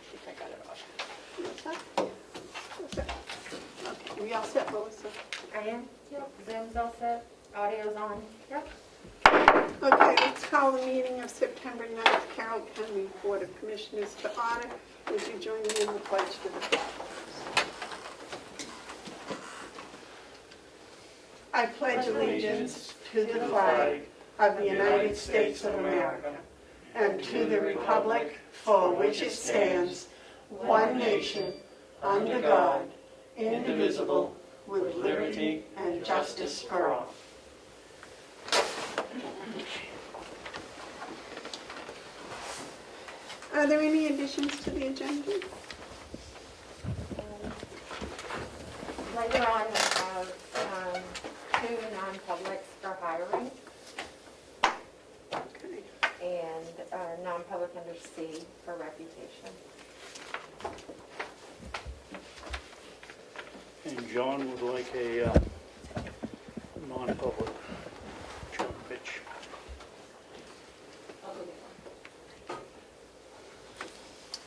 think I got it off. What's that? What's that? Okay, we all set, Melissa? I am. Yep. Zoom's all set. Audio's on. Yep. Okay, let's call the meeting of September 9th, Carroll County Board of Commissioners to order. Would you join me in the pledge to the flag? I pledge allegiance to the flag of the United States of America and to the republic for which it stands, one nation, under God, indivisible, with liberty and justice for all. Are there any additions to the agenda? Later on, we have 2 non-publics for hiring Okay. and non-public under C for reputation. And John would like a non-public John Pitch.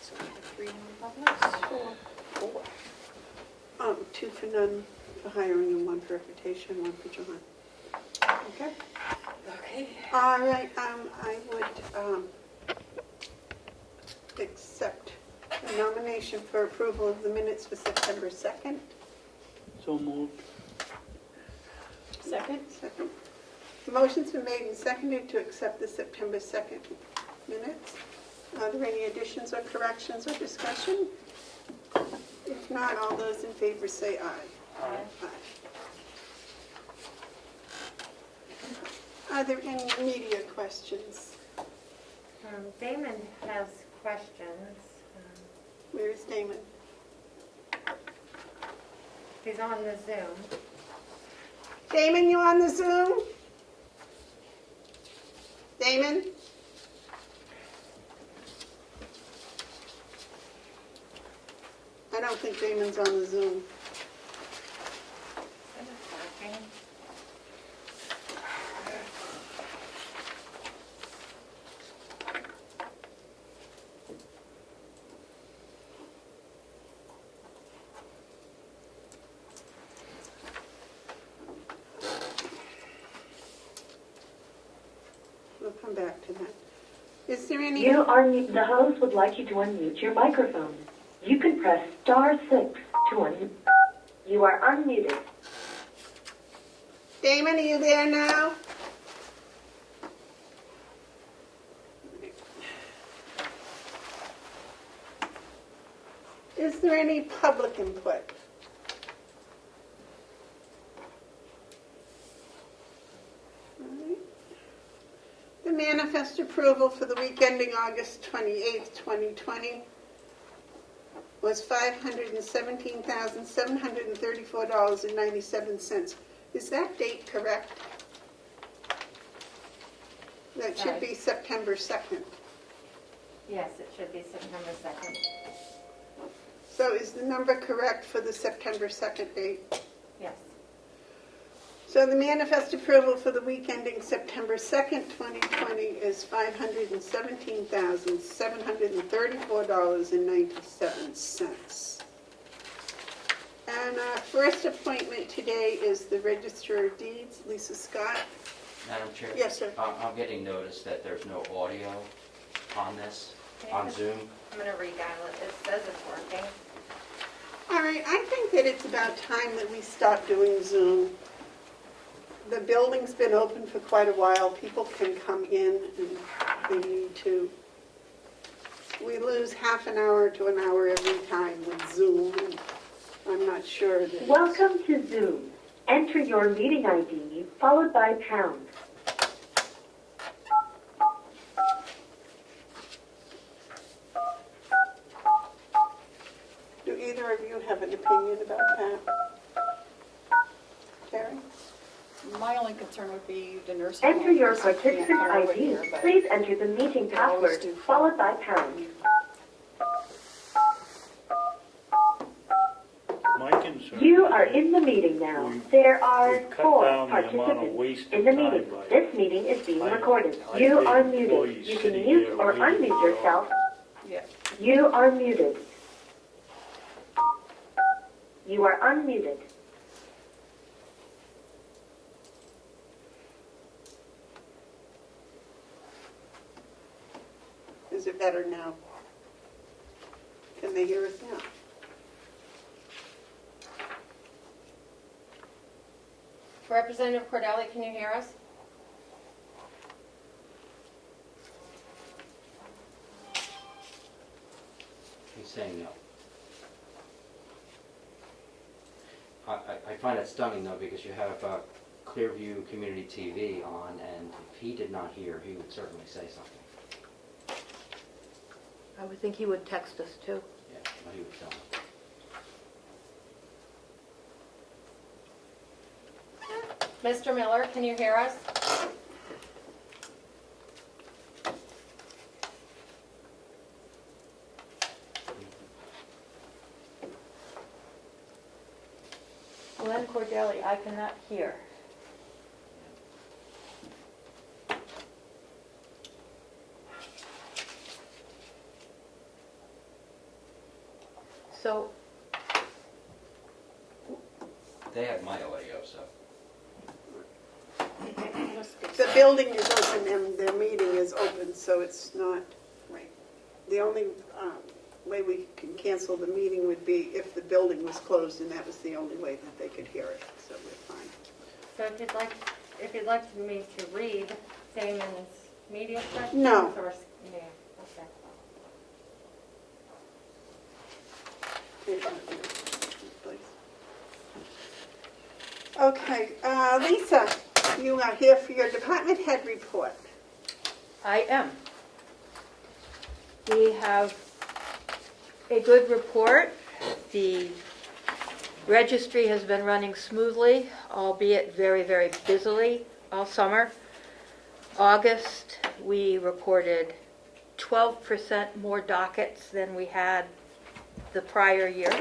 So we have 3 non-publics? 4. 2 for none for hiring and 1 for reputation, 1 for John. Okay. Okay. All right, I would accept the nomination for approval of the minutes for September 2nd. So moved. Second? Second. The motion's been made and seconded to accept the September 2nd minutes. Are there any additions or corrections or discussion? If not, all those in favor say aye. Aye. Are there any media questions? Damon has questions. Where is Damon? He's on the Zoom. Damon, you on the Zoom? Damon? I don't think Damon's on the Zoom. We'll come back to that. Is there any... The host would like you to unmute your microphone. You can press *6 to unmute. You are unmuted. Damon, are you there now? Is there any public input? All right. The manifest approval for the week ending August 28th, 2020 was $517,734.97. Is that date correct? That should be September 2nd. Yes, it should be September 2nd. So is the number correct for the September 2nd date? Yes. So the manifest approval for the week ending September 2nd, 2020 is $517,734.97. And our first appointment today is the Register of Deeds, Lisa Scott. Madam Chair? Yes, sir. I'm getting notice that there's no audio on this, on Zoom. I'm going to redial it. It says it's working. All right, I think that it's about time that we stop doing Zoom. The building's been open for quite a while. People can come in and they need to. We lose half an hour to an hour every time with Zoom. And I'm not sure that... Welcome to Zoom. Enter your meeting ID followed by #. Do either of you have an opinion about that? Terry? My only concern would be the nursing home. Enter your because I can't participant come over ID. here, but Please enter the meeting they always password do followed by #. My concern. You are in the meeting now. There are We've cut 4 down the amount of participants wasted in the time meeting. by This meeting is being high- recorded. high You paid are muted. employees You can sitting mute here or waiting unmute for yourself Yeah. You are muted. You are unmuted. Is it better now? Can they hear us now? Representative Cordelli, can you hear us? He's saying no. I find it stunning though, because you have Clearview Community TV on, and if he did not hear, he would certainly say something. I would think he would text us too. Yeah, but he would tell me. Mr. Miller, can you hear us? Glenn Cordelli, I cannot hear. So, They have my audio, so. The building is open and their meeting is open, so it's not, right. The only way we can cancel the meeting would be if the building was closed, and that was the only way that they could hear it, so we're fine. So if you'd like me to read Damon's media questions? No. Or, yeah, okay. Okay, Lisa, you are here for your department head report. I am. We have a good report. The registry has been running smoothly, albeit very, very busily all summer. August, we reported 12% more dockets than we had the prior year.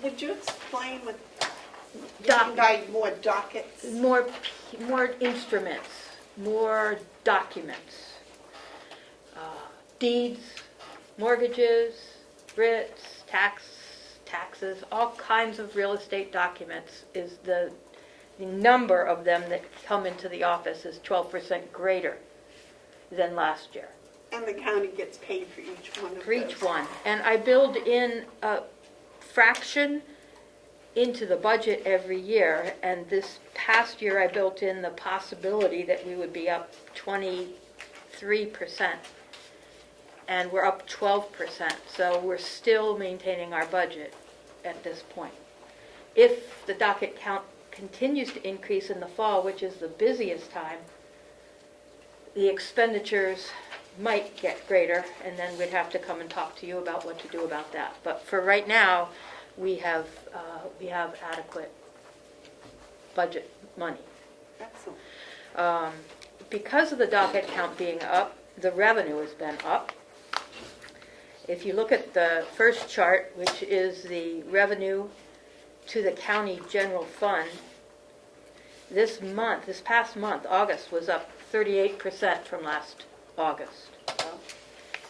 Would you explain what Doc- you mean by more dockets? More instruments, more documents, deeds, mortgages, writs, taxes, all kinds of real estate documents. Is the number of them that come into the office is 12% greater than last year. And the county gets paid for each one of those. For each one. And I build in a fraction into the budget every year, and this past year I built in the possibility that we would be up 23%, and we're up 12%, so we're still maintaining our budget at this point. If the docket count continues to increase in the fall, which is the busiest time, the expenditures might get greater, and then we'd have to come and talk to you about what to do about that. But for right now, we have adequate budget money. Excellent. Because of the docket count being up, the revenue has been up. If you look at the first chart, which is the revenue to the county general fund, this past month, August, was up 38% from last August.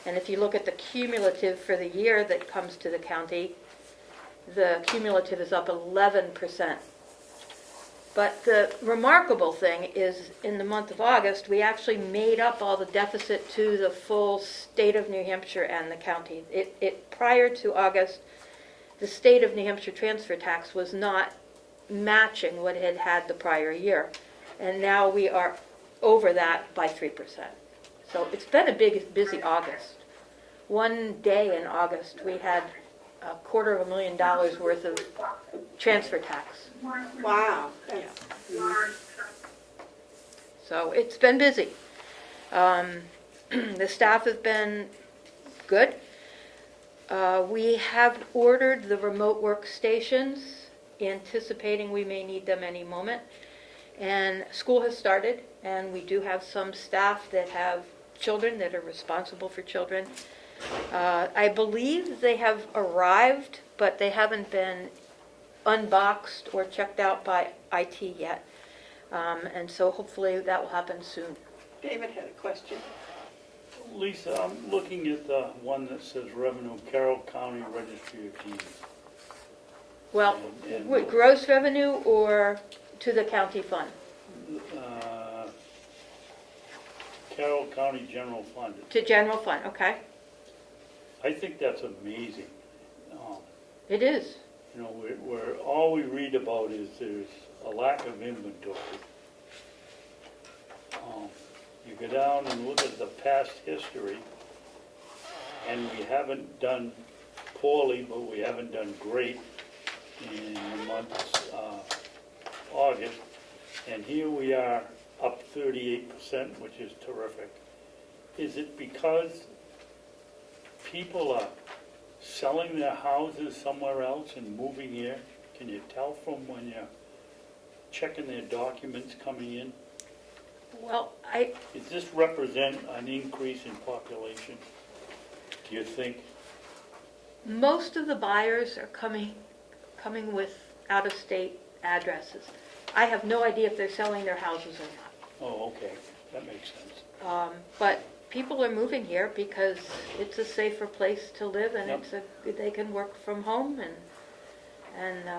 And if you look at the cumulative for the year that comes to the county, the cumulative is up 11%. But the remarkable thing is, in the month of August, we actually made up all the deficit to the full state of New Hampshire and the county. Prior to August, the state of New Hampshire transfer tax was not matching what it had had the prior year. And now we are over that by 3%. So it's been a busy August. One day in August, we had $250,000 worth of transfer tax. Wow. So it's been busy. The staff has been good. We have ordered the remote workstations, anticipating we may need them any moment. And school has started, and we do have some staff that have children that are responsible for children. I believe they have arrived, but they haven't been unboxed or checked out by IT yet. And so hopefully that will happen soon. David had a question. Lisa, I'm looking at the one that says Revenue, Carroll County Registry of Deeds. Well, And- what, gross revenue or to the county fund? Carroll County General Fund. To general fund, okay. I think that's amazing. It is. You know, where all we read about is there's a lack of inventory. You go down and look at the past history, and we haven't done poorly, but we haven't done great in the month August. And here we are, up 38%, which is terrific. Is it because people are selling their houses somewhere else and moving here? Can you tell from when you're checking their documents coming in? Well, Does this represent an increase in population, do you think? most of the buyers are coming with out-of-state addresses. I have no idea if they're selling their houses or not. Oh, okay, that makes sense. But people are moving here because it's a safer place to live, and Yep. they can work from home, and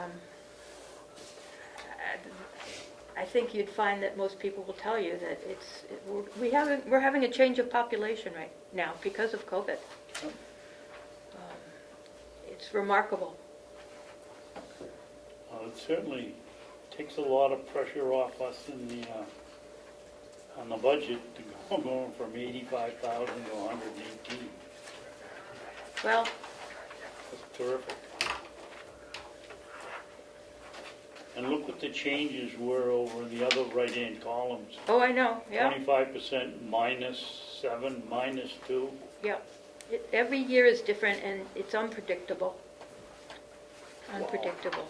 I think you'd find that most people will tell you that we're having a change of population right now because of COVID. Yep. It's remarkable. It certainly takes a lot of pressure off us on the budget to go going from 85,000 to 118. Well, That's terrific. And look what the changes were over in the other right-hand columns. oh, I know, yeah. 25% -7, -2. Yeah, every year is different, and it's unpredictable. Unpredictable.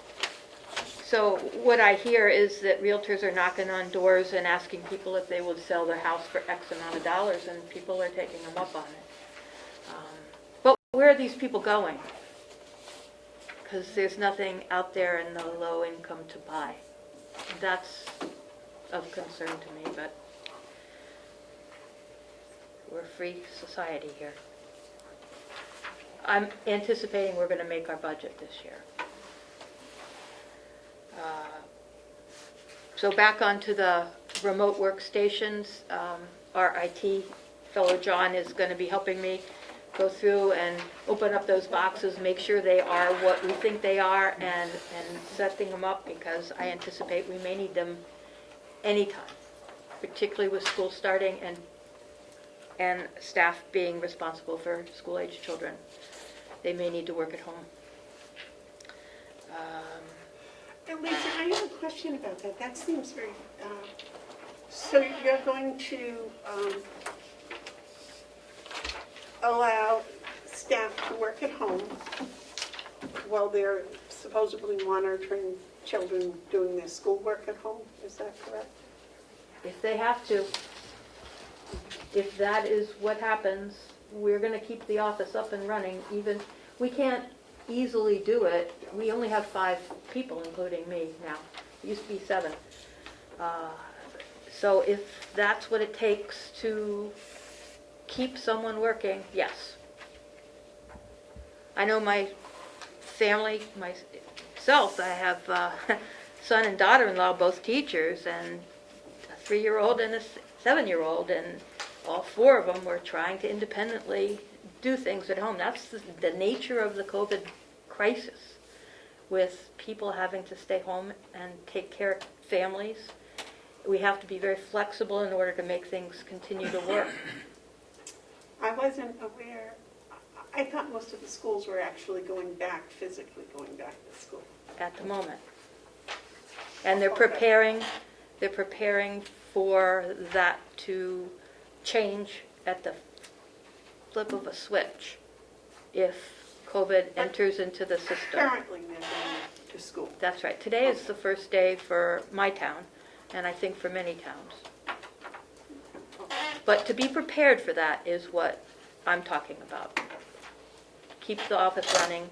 So what I hear is that realtors are knocking on doors and asking people if they would sell their house for X amount of dollars, and people are taking them up on it. But where are these people going? Because there's nothing out there in the low income to buy. That's of concern to me, but we're a free society here. I'm anticipating we're going to make our budget this year. So back onto the remote workstations, our IT fellow John is going to be helping me go through and open up those boxes, make sure they are what we think they are, and setting them up, because I anticipate we may need them anytime, particularly with school starting and staff being responsible for school-age children. They may need to work at home. And Lisa, I have a question about that. That seems very, so you're going to allow staff to work at home while they're supposedly monitoring children doing their schoolwork at home, is that correct? If they have to, if that is what happens, we're going to keep the office up and running. Even, we can't easily do it. We only have 5 people, including me now. It used to be 7. So if that's what it takes to keep someone working, yes. I know my family, myself, I have son and daughter-in-law, both teachers, and a 3-year-old and a 7-year-old, and all 4 of them were trying to independently do things at home. That's the nature of the COVID crisis, with people having to stay home and take care of families. We have to be very flexible in order to make things continue to work. I wasn't aware, I thought most of the schools were actually physically going back to school. At the moment. And they're preparing for that to change at the flip of a switch if COVID enters into the system. Currently, they're going to school. That's right. Today is the first day for my town, and I think for many towns. But to be prepared for that is what I'm talking about. Keep the office running,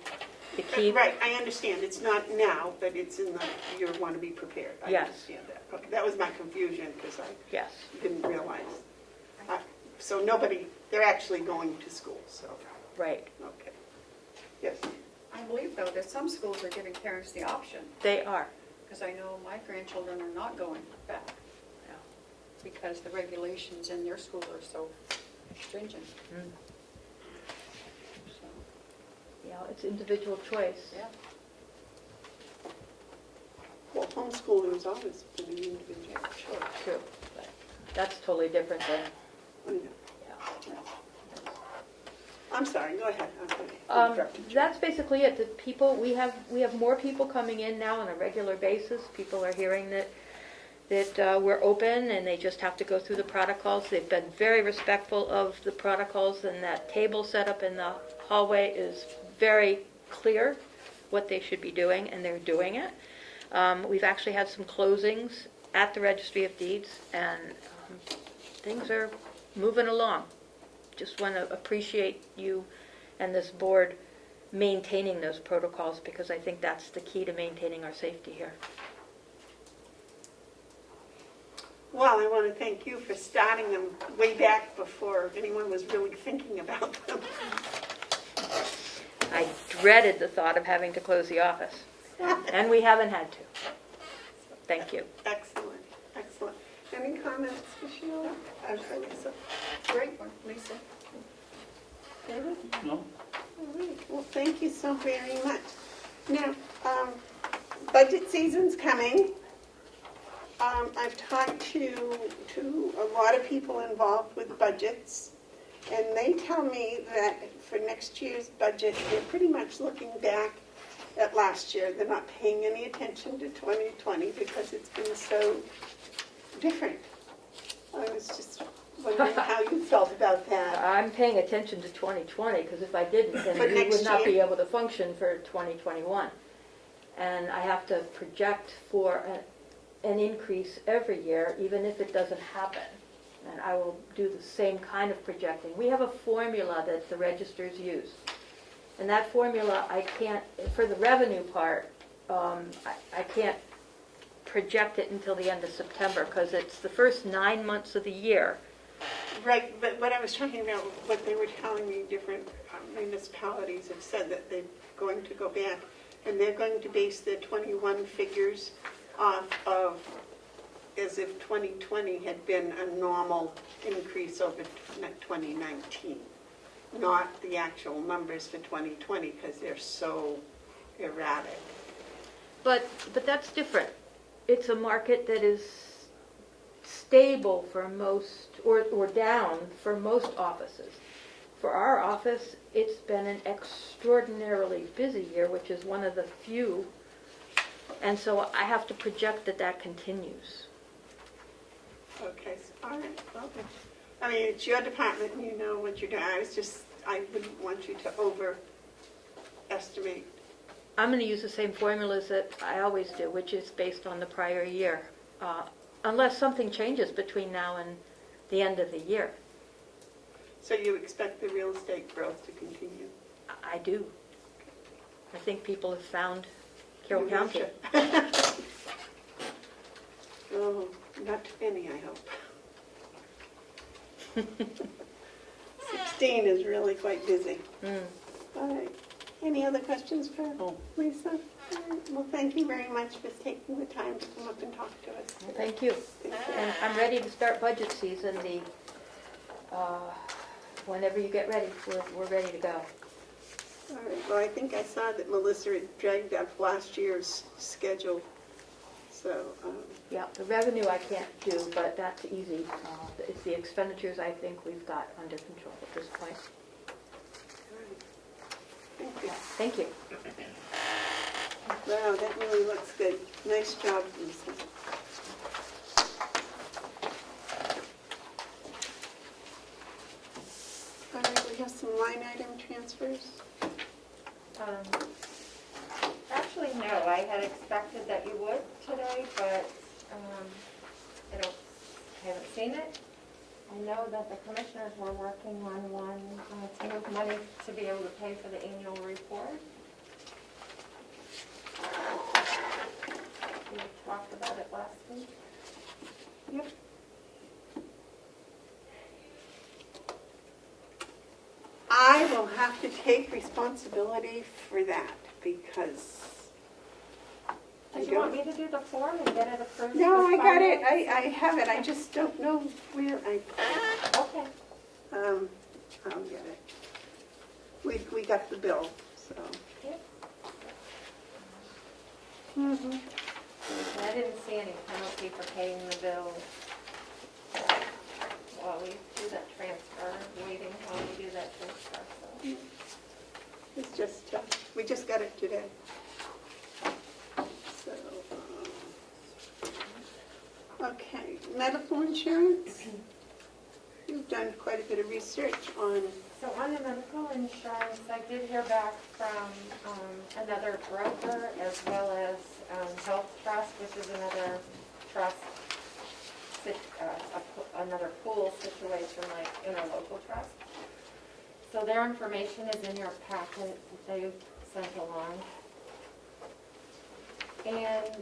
to keep... Right, I understand, it's not now, but it's in the, you want to be prepared. I Yes. understand that. Okay, that was my confusion, because I Yes. didn't realize. so nobody, they're actually going to school, so, Right, okay. Yes, I believe though that some schools are giving parents the option, they are. because I know my grandchildren are not going back Yeah. because the regulations in their school are so stringent. Mm. So, Yeah, it's individual choice. yeah. well, homeschooling is always been an individual choice. True, but that's totally different than, I know. yeah. I'm sorry, go ahead. I'm sorry. Interrupted you. That's basically it. The people, we have more people coming in now on a regular basis. People are hearing that we're open and they just have to go through the protocols. They've been very respectful of the protocols, and that table set up in the hallway is very clear what they should be doing, and they're doing it. We've actually had some closings at the Registry of Deeds, and things are moving along. Just want to appreciate you and this board maintaining those protocols, because I think that's the key to maintaining our safety here. Well, I want to thank you for starting them way back before anyone was really thinking about them. I dreaded the thought of having to close the office, and we haven't had to. Thank you. Excellent, excellent. Any comments for Sheila? I'm sorry, Lisa. Great one, Lisa. David? No? All right, well, thank you so very much. Now, budget season's coming. I've talked to a lot of people involved with budgets, and they tell me that for next year's budget, they're pretty much looking back at last year. They're not paying any attention to 2020 because it's been so different. I was just wondering how you felt about that. I'm paying attention to 2020, because if I didn't, then For we next would not be year? able to function for 2021. And I have to project for an increase every year, even if it doesn't happen. And I will do the same kind of projecting. We have a formula that the registers use. And that formula, I can't, for the revenue part, I can't project it until the end of September, because it's the first 9 months of the year. Right, but what I was talking about, what they were telling me, different municipalities have said that they're going to go back, and they're going to base their 21 figures off of as if 2020 had been a normal increase over 2019, not the actual numbers for 2020, because they're so erratic. But that's different. It's a market that is stable for most, or down for most offices. For our office, it's been an extraordinarily busy year, which is one of the few, and so I have to project that continues. Okay, so, all right, well, I mean, it's your department, and you know what you're doing. I wouldn't want you to overestimate. I'm going to use the same formulas that I always do, which is based on the prior year, unless something changes between now and the end of the year. So you expect the real estate growth to continue? I do. I think people have found Carroll County. Oh, not too many, I hope. 16 is really quite busy. Mm. All right. Any other questions for No. Lisa? All right. Well, thank you very much for taking the time to come up and talk to us. Well, thank you. Thank you. And I'm ready to start budget season. Whenever you get ready, we're ready to go. All right. Well, I think I saw that Melissa had dragged up last year's schedule. So, Yeah, the revenue I can't do, but that's easy. It's the expenditures I think we've got under control at this point. all right. Thank you. Thank you. Wow, that really looks good. Nice job, Lisa. All right, we have some line item transfers. Actually, no, I had expected that you would today, but I haven't seen it. I know that the commissioners were working on one to move money to be able to pay for the annual report. We talked about it last week. Yep. I will have to take responsibility for that because I Did you want don't. me to do the form and get it approved? No, with I got it. finance? I have it. I just don't know where I put it. Okay. I'll get it. We got the bill, so. Yep. Mm-hmm. And I didn't see any penalty for paying the bill while we do that transfer, waiting while we do that transfer, so. It's just, we just got it today. So, okay, medical insurance. You've done quite a bit of research on, So on the medical insurance, I did hear back from another broker as well as Health Trust, which is another trust, another pool situation like interlocal trust. So their information is in your packet that they sent along. And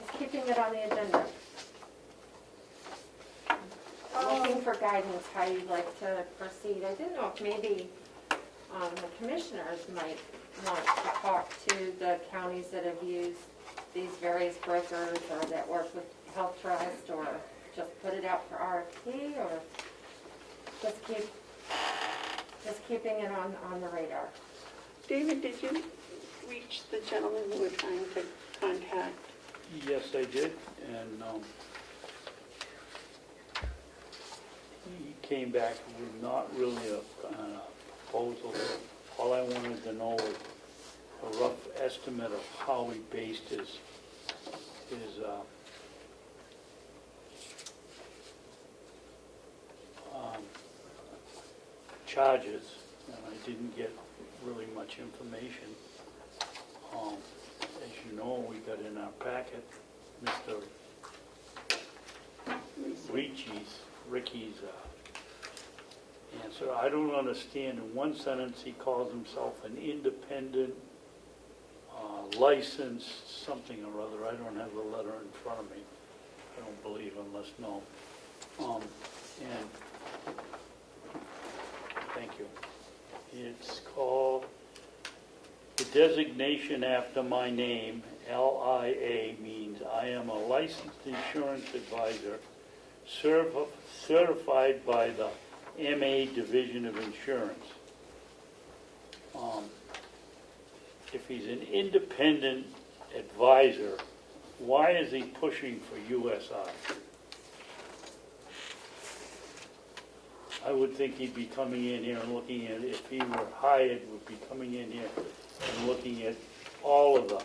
just keeping it on the agenda. Looking for guidance, how you'd like to proceed. I didn't know if maybe the commissioners might want to talk to the counties that have used these various brokers or that work with Health Trust, or just put it out for RFP, or just keeping it on the radar. David, did you reach the gentleman who we're trying to contact? Yes, I did, and he came back with not really a proposal. All I wanted to know was a rough estimate of how he based his charges, and I didn't get really much information. As you know, we got in our packet Mr. Ricky's answer. I don't understand. In one sentence, he calls himself an independent, licensed something or other. I don't have the letter in front of me. I don't believe unless no. And thank you. It's called the designation after my name, LIA, means I am a licensed insurance advisor certified by the MA Division of Insurance. If he's an independent advisor, why is he pushing for USI? I would think he'd be coming in here and looking at, if he were hired, would be coming in here and looking at all of the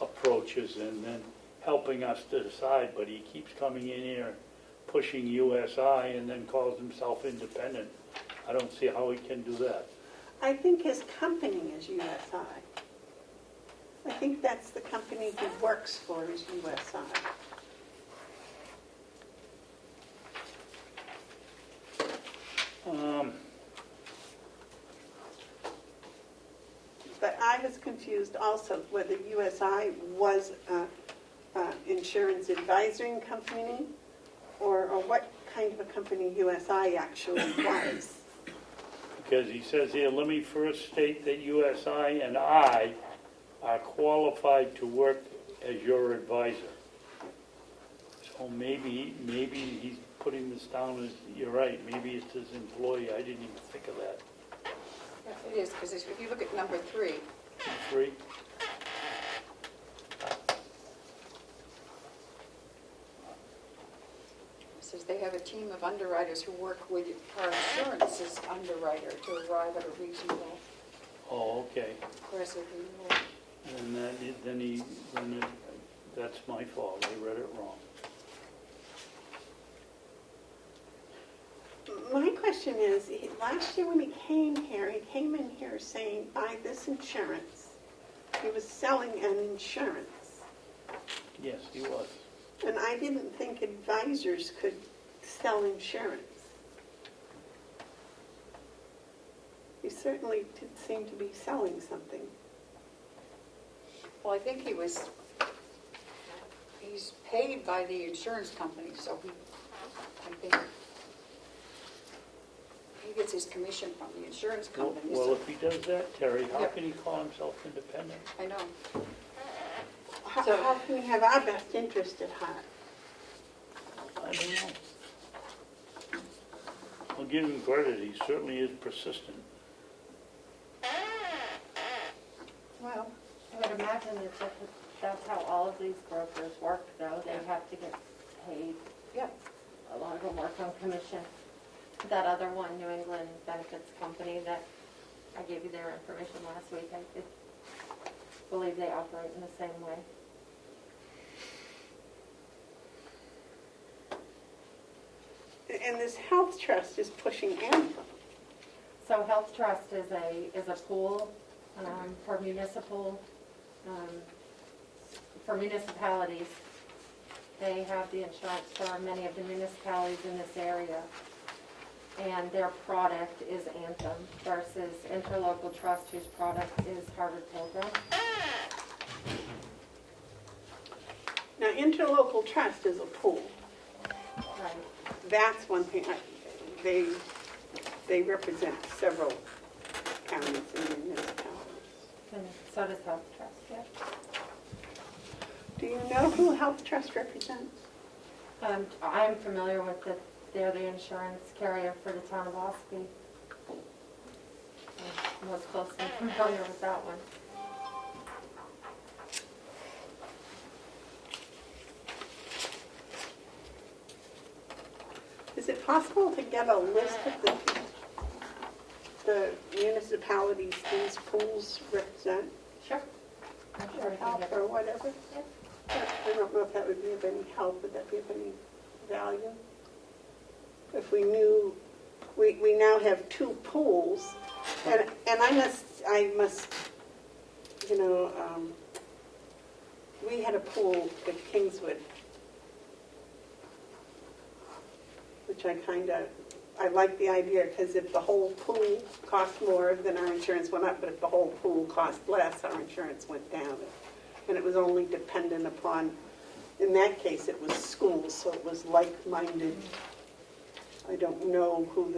approaches and then helping us to decide, but he keeps coming in here pushing USI and then calls himself independent. I don't see how he can do that. I think his company is USI. I think that's the company he works for is USI. But I was confused also whether USI was an insurance advisory company or what kind of a company USI actually was. Because he says here, let me first state that USI and I are qualified to work as your advisor. So maybe he's putting this down as, you're right, maybe it's his employee. I didn't even think of that. Yeah, it is, because if you look at number 3, 3? it says they have a team of underwriters who work with our insurance's underwriter to arrive at a reasonable Oh, okay. price of renewal. And that's my fault. I read it wrong. My question is, last year when he came in here saying, buy this insurance. He was selling an insurance. Yes, he was. And I didn't think advisors could sell insurance. He certainly did seem to be selling something. Well, I think he's paid by the insurance company, so I think he gets his commission from the insurance Well, companies. well, if he does that, Terry, how Yep. can he call himself independent? I know. How can we have our best interest at heart? I don't know. I'll give him credit, he certainly is persistent. Well, I would imagine that's how all of these brokers work, though. They have to get paid. Yep. A lot of them work on commission. That other one, New England Benefits Company, that I gave you their information last week, I believe they operate in the same way. and this health trust is pushing Anthem. So Health Trust is a pool for municipalities. They have the insurance for many of the municipalities in this area. And their product is Anthem versus Interlocal Trust, whose product is Harvard Pilgrim. Now, interlocal trust is a pool. Right. That's one thing, they represent several counties and municipalities. And so does Health Trust, yeah. Do you know who Health Trust represents? I'm familiar with they're the insurance carrier for the town of Ospey. I'm most closely familiar with that one. Is it possible to get a list of the municipalities these pools represent? Sure. I'm sure Or we can help get or whatever? Yeah. I don't know if that would be of any help, would that be of any value? If we knew, we now have two pools, and I must, you know, we had a pool at Kingswood, which I like the idea, because if the whole pool cost more, then our insurance went up, but if the whole pool cost less, our insurance went down. And it was only dependent upon, in that case, it was schools, so it was like-minded. I don't know who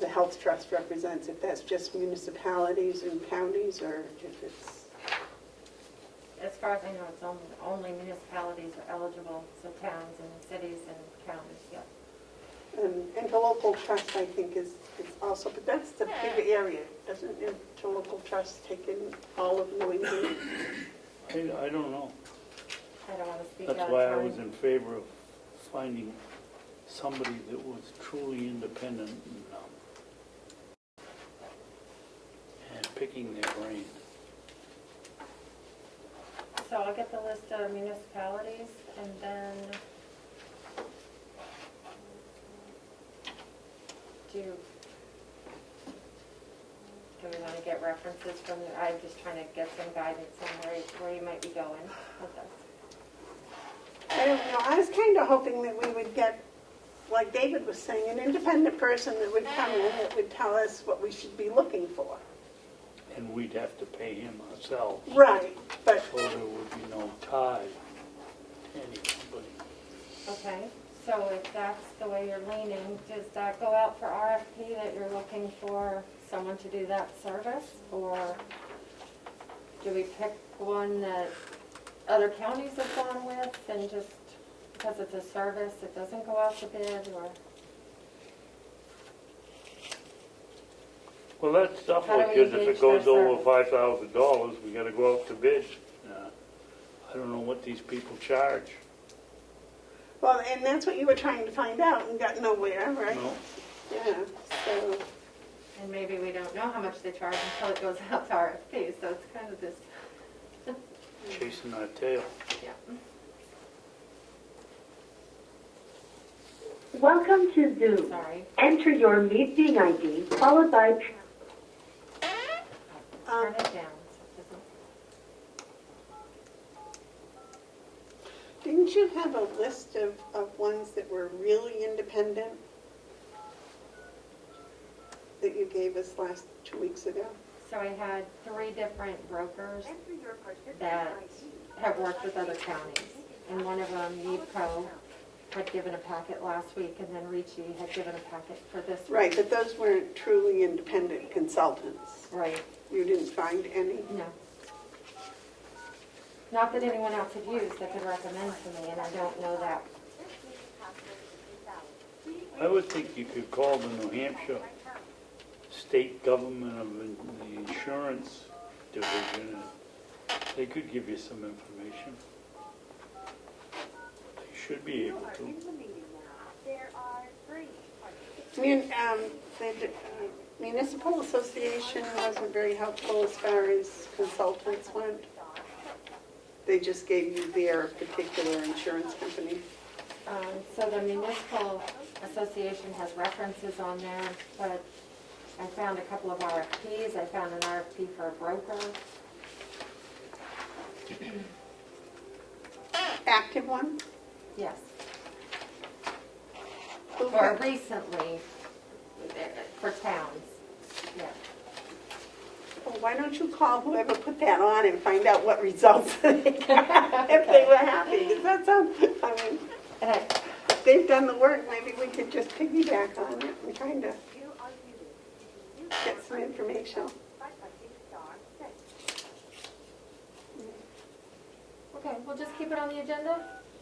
the health trust represents, if that's just municipalities and counties, or if it's, As far as I know, it's only municipalities are eligible, so towns and cities and counties, yeah. and interlocal trust, I think, is also, but that's the big area. Doesn't interlocal trust take in all of New England? I don't know. I don't want to speak out That's of why I turn. was in favor of finding somebody that was truly independent and picking their brain. So I'll get the list of municipalities and then do we want to get references from, I'm just trying to get some guidance on where you might be going with this. I don't know. I was kind of hoping that we would get, like David was saying, an independent person that would come in that would tell us what we should be looking for. And we'd have to pay him ourselves. Right, but So there would be no tie to any company. Okay, so if that's the way you're leaning, does that go out for RFP that you're looking for someone to do that service? Or do we pick one that other counties have gone with and just, because it's a service, it doesn't go out to bid, or? Well, that's tough, How do we because if gauge it goes their over $5,000, we gotta go out to bid. I don't know what these people charge. well, and that's what you were trying to find out and got nowhere, right? No? Yeah, so, And maybe we don't know how much they charge until it goes out to RFP, so it's kind of this, Chasing our tail. yeah. Welcome to Zoom. Sorry. Enter your meeting ID followed by Turn it down, so it doesn't. didn't you have a list of ones that were really independent that you gave us 2 weeks ago? So I had 3 different brokers that have worked with other counties. And one of them, NEPCO, had given a packet last week, and then Ricci had given a packet for this week. Right, but those weren't truly independent consultants. Right, You didn't find any? no. Not that anyone else had used that could recommend to me, and I don't know that. I would think you could call the New Hampshire State Government of the Insurance Division, and they could give you some information. They should be able to. The Municipal Association wasn't very helpful as far as consultants went. They just gave you their particular insurance company. So the municipal association has references on there, but I found a couple of RFPs. I found an RFP for a broker. Active one? Yes. Who- Or recently, for towns, yeah. Well, why don't you call whoever put that on and find out what results they got, if they were happy? Does that sound, I mean, And I, if they've done the work, maybe we could just piggyback on it and kind of get some information. okay, we'll just keep it on the agenda?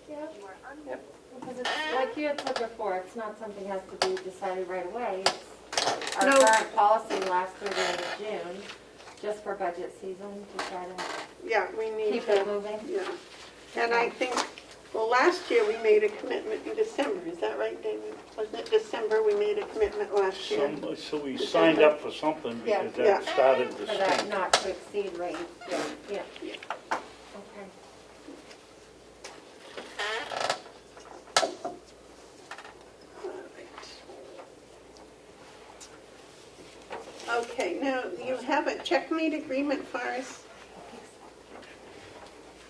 Yeah? Yep. Because it's, like you had said before, it's not something that has to be decided right away. It's our No. current policy lasts through the end of June, just for budget season, to try to Yeah, we need keep it to, moving. yeah. And I think, well, last year we made a commitment in December, is that right, David? Wasn't it December we made a commitment last year? So we signed up for something because Yeah. that started the For that state. not to exceed rate, yeah. Yeah. Okay. Okay, now, you have a checkmate agreement for us?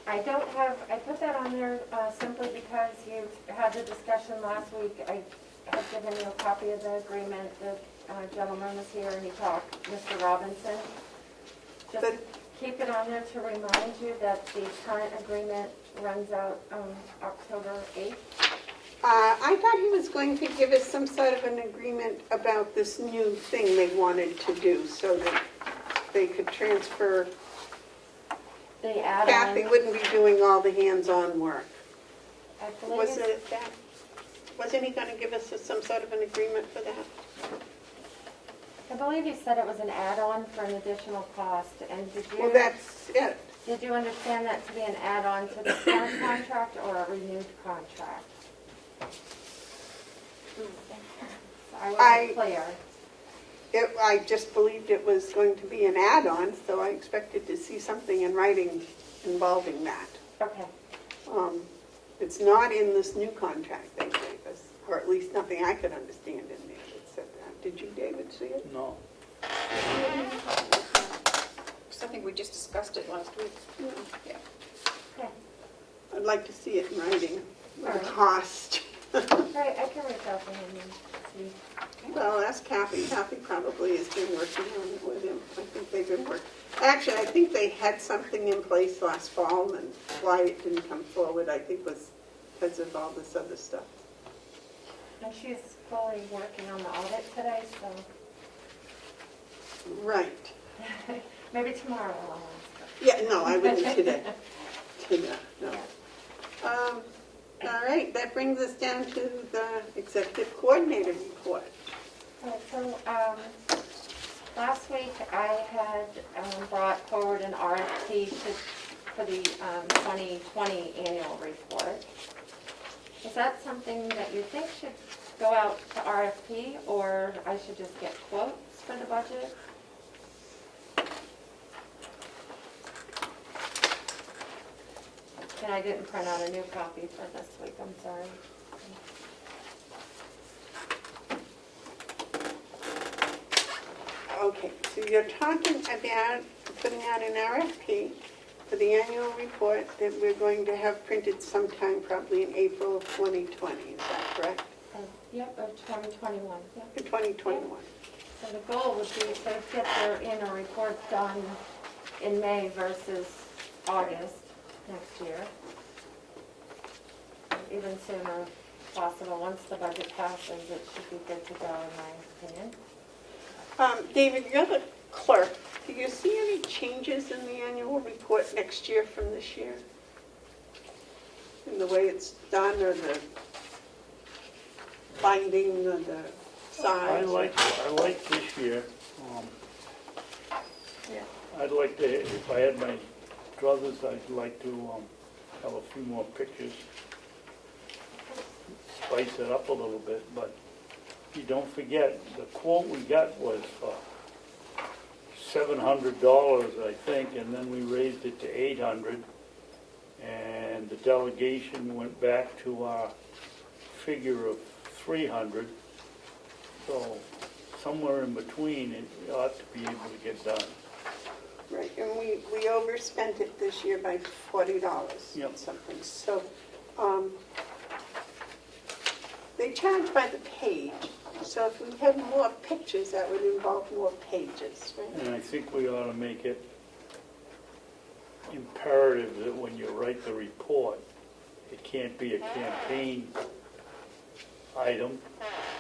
I don't have, I put that on there simply because you had the discussion last week. I had given you a copy of the agreement. The gentleman was here and he talked, Mr. Robinson. Just But- keep it on there to remind you that the current agreement runs out October 8th. I thought he was going to give us some sort of an agreement about this new thing they wanted to do so that they could transfer, The Kathy add-on, wouldn't be doing all the hands-on work. I believe Was it's- it that, wasn't he gonna give us some sort of an agreement for that? I believe you said it was an add-on for an additional cost. And Well, that's it. did you understand that to be an add-on to the current contract or a renewed contract? I wasn't clear. I just believed it was going to be an add-on, so I expected to see something in writing involving that. Okay. It's not in this new contract they gave us, or at least nothing I could understand in there that said that. Did you, David, see it? No. So I think we just discussed it last week. Yeah. Okay. I'd like to see it in writing, the Alright. cost. Right, I can reach out to him and see. Well, ask Kathy. Kathy probably has been working on it with him. I think they've been working. Actually, I think they had something in place last fall, and why it didn't come forward, I think, was because of all this other stuff. And she's fully working on the audit today, so Right. maybe tomorrow I'll ask her. Yeah, no, I wouldn't today. Today, no. All right, that brings us down to the executive coordinator report. Right, so, last week I had brought forward an RFP for the 2020 annual report. Is that something that you think should go out to RFP, or I should just get quotes for the budget? And I didn't print out a new copy for this week, I'm sorry. Okay, so you're talking about putting out an RFP for the annual report that we're going to have printed sometime probably in April of 2020, is that correct? Yep, of 2021, yep. In 2021. So the goal would be to get their annual report done in May versus August next year. Even sooner possible. Once the budget passes, it should be good to go, in my opinion. David, you're the clerk. Do you see any changes in the annual report next year from this year? In the way it's done, or the binding, or the size? I like this year. Yeah. I'd like to, if I had my druthers, I'd like to have a few more pictures. Spice it up a little bit, but you don't forget, the quote we got was $700, I think, and then we raised it to $800. And the delegation went back to our figure of 300. So somewhere in between, it ought to be able to get done. Right, and we overspent it this year by $40 Yep. and something. So, they charge by the page. So if we had more pictures, that would involve more pages, right? And I think we ought to make it imperative that when you write the report, it can't be a campaign item,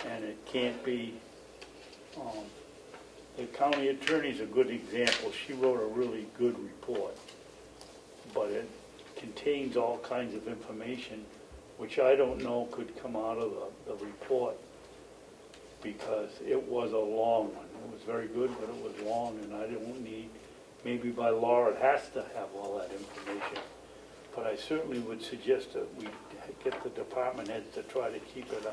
and it can't be, the county attorney's a good example. She wrote a really good report, but it contains all kinds of information, which I don't know could come out of the report, because it was a long one. It was very good, but it was long, and I don't need, maybe by law it has to have all that information. But I certainly would suggest that we get the department heads to try to keep it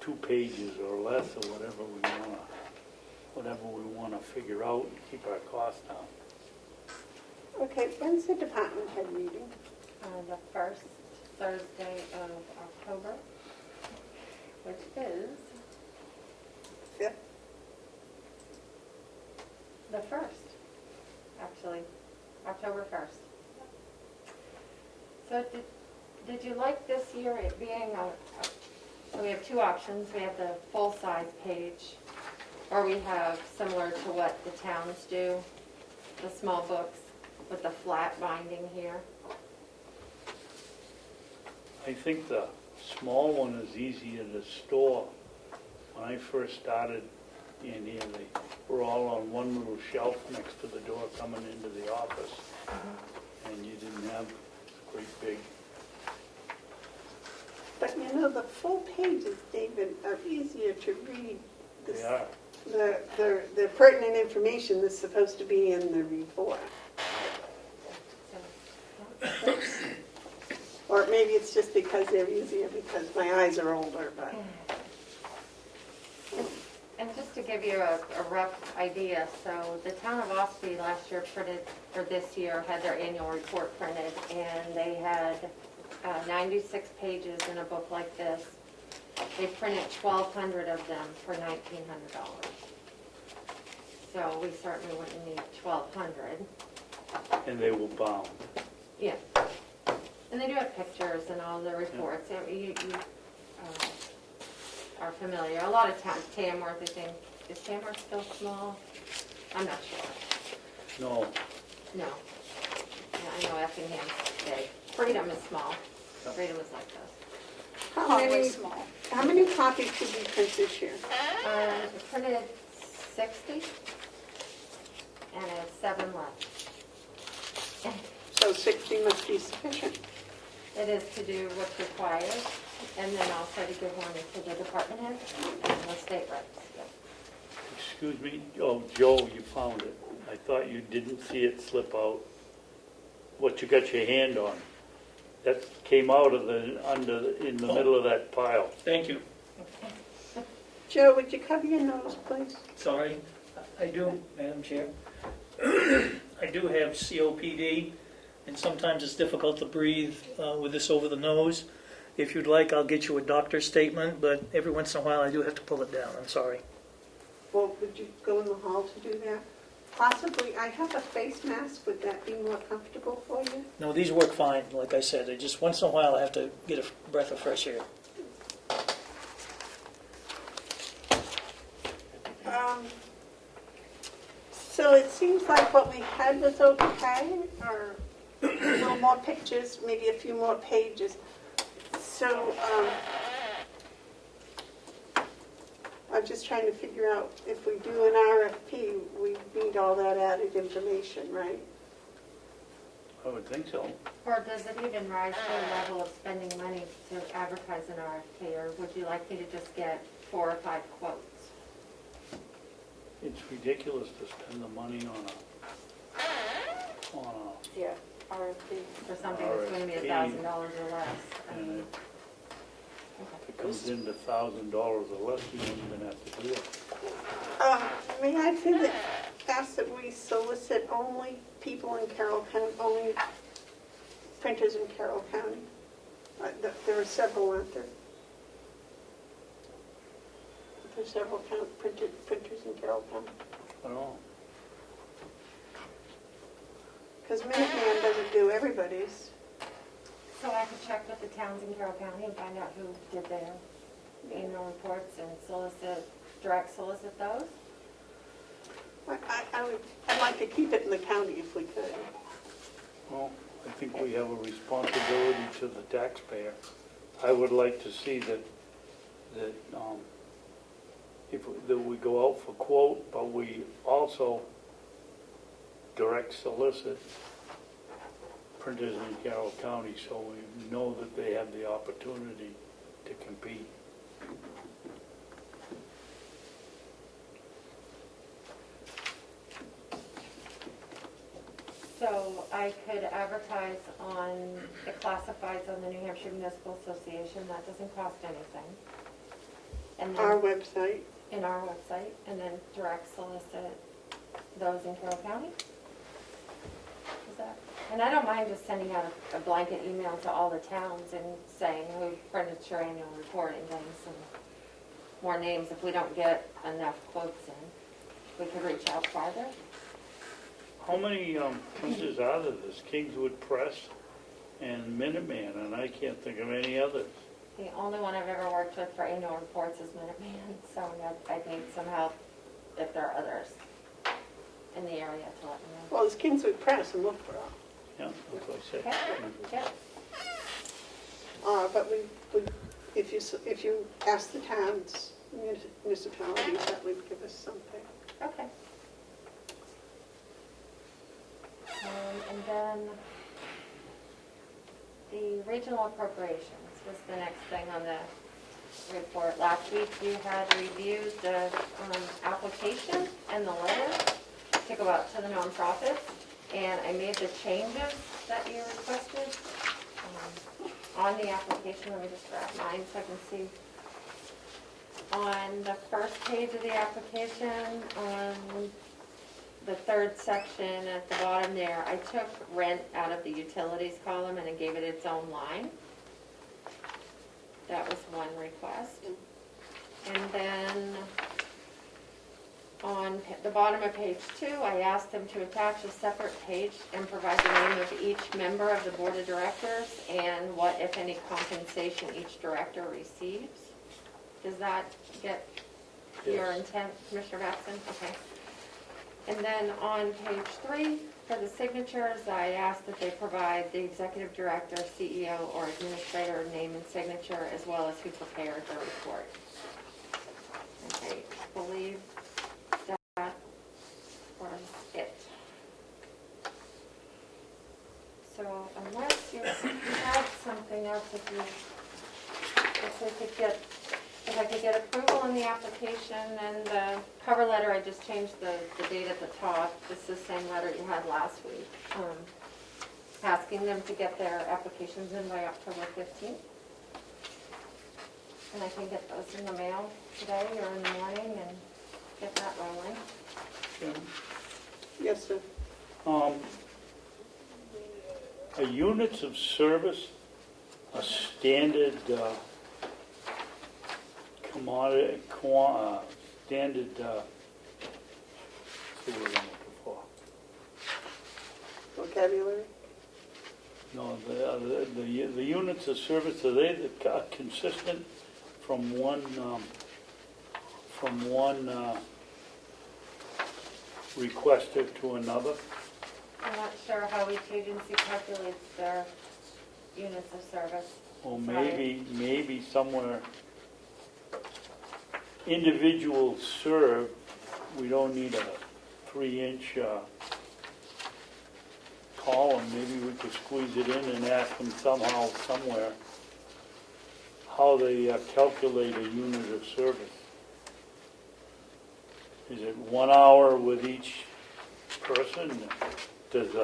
2 pages or less, or whatever we want to figure out and keep our costs down. Okay, when's the department head meeting? The first Thursday of October, which is 5th? the 1st, actually, October 1st. So did you like this year it being so we have 2 options. We have the full-size page, or we have similar to what the towns do, the small books with the flat binding here. I think the small one is easier to store. When I first started in here, they were all on one little shelf next to the door coming into the office. And you didn't have great big. But you know, the full pages, David, are easier to read. They are. The pertinent information that's supposed to be in the report. So, Or maybe it's just because they're easier because my eyes are older, but. And just to give you a rough idea, so the town of Ospey last year printed, or this year, had their annual report printed, and they had 96 pages in a book like this. They printed 1,200 of them for $1,900. So we certainly wouldn't need 1,200. And they were bound. Yeah. And they do have pictures and all the reports. You are familiar. A lot of times, Tamworth, I think, is Tamworth still small? I'm not sure. No, No. Yeah, I know Effingham's big. Freedom is small. Freedom is like this. Always small. How many copies did we print this year? Printed 60, and it's 7 left. So 60 must be sufficient. It is to do what's required, and then also to give one to the department heads and the state reps. excuse me, oh, Joe, you found it. I thought you didn't see it slip out. What you got your hand on? That came out of in the middle of that pile. Thank you. Joe, would you cover your nose, please? Sorry. I do, Madam Chair. I do have COPD, and sometimes it's difficult to breathe with this over the nose. If you'd like, I'll get you a doctor's statement, but every once in a while I do have to pull it down. I'm sorry. Well, would you go in the hall to do that? Possibly, I have a face mask. Would that be more comfortable for you? No, these work fine, like I said. Just once in a while I have to get a breath of fresh air. So it seems like what we had was okay, or a little more pictures, maybe a few more pages. So I'm just trying to figure out, if we do an RFP, we need all that added information, right? I would think so. Or does it even rise to the level of spending money to advertise an RFP, or would you like me to just get 4 or 5 quotes? It's ridiculous to spend the money on Yeah, RFP. For something that's going to be RFP. $1,000 or less? I and mean, if it comes in to $1,000 or less, you don't even have to do it. May I say that, ask that we solicit only people in Carroll County, only printers in Carroll County? There are several, aren't there? There's several printers in Carroll County. I don't know. Because Minuteman doesn't do everybody's. So I could check with the towns in Carroll County and find out who did their annual reports and direct solicit those? I'd like to keep it in the county if we could. Well, I think we have a responsibility to the taxpayer. I would like to see that we go out for quote, but we also direct solicit printers in Carroll County, so we know that they have the opportunity to compete. So I could advertise on the classifieds on the New Hampshire Municipal Association, that doesn't cost anything. And Our then website. in our website, and then direct solicit those in Carroll County? Is that, and I don't mind just sending out a blanket email to all the towns and saying who printed your annual report and getting some more names if we don't get enough quotes in. We could reach out farther. How many printers are there? There's Kingswood Press and Minuteman, and I can't think of any others. The only one I've ever worked with for annual reports is Minuteman, so I'd need some help if there are others in the area to let me know. Well, it's Kingswood Press in Loughborough. Yeah, that's what I said. Okay, yeah. But if you ask the towns, municipalities, that would give us something. Okay. And then the regional appropriations was the next thing on the report. Last week you had reviewed the application and the letter to go out to the nonprofits, and I made the changes that you requested on the application. Let me just grab mine so I can see. On the first page of the application, on the third section at the bottom there, I took rent out of the utilities column and I gave it its own line. That was one request. And then on the bottom of page 2, I asked them to attach a separate page and provide the name of each member of the board of directors and what, if any, compensation each director receives. Does that get your Yes. intent, Commissioner Batson? Okay. And then on page 3, for the signatures, I asked that they provide the executive director, CEO, or administrator name and signature, as well as who prepared the report. Okay, I believe that was it. So unless you had something else, if I could get approval on the application and the cover letter, I just changed the date at the top. It's the same letter you had last week, asking them to get their applications in by October 15th. And I can get those in the mail today or in the morning and get that rolling. Yes, sir. Are units of service a standard commodity, standard, what's the word I'm looking for? Vocabulary? No, the units of service, are they consistent from one requester to another? I'm not sure how each agency calculates their units of service. Or Sorry. maybe somewhere individuals served, we don't need a 3-inch column. Maybe we could squeeze it in and ask them somehow, somewhere, how they calculate a unit of service. Is it 1 hour with each person? Does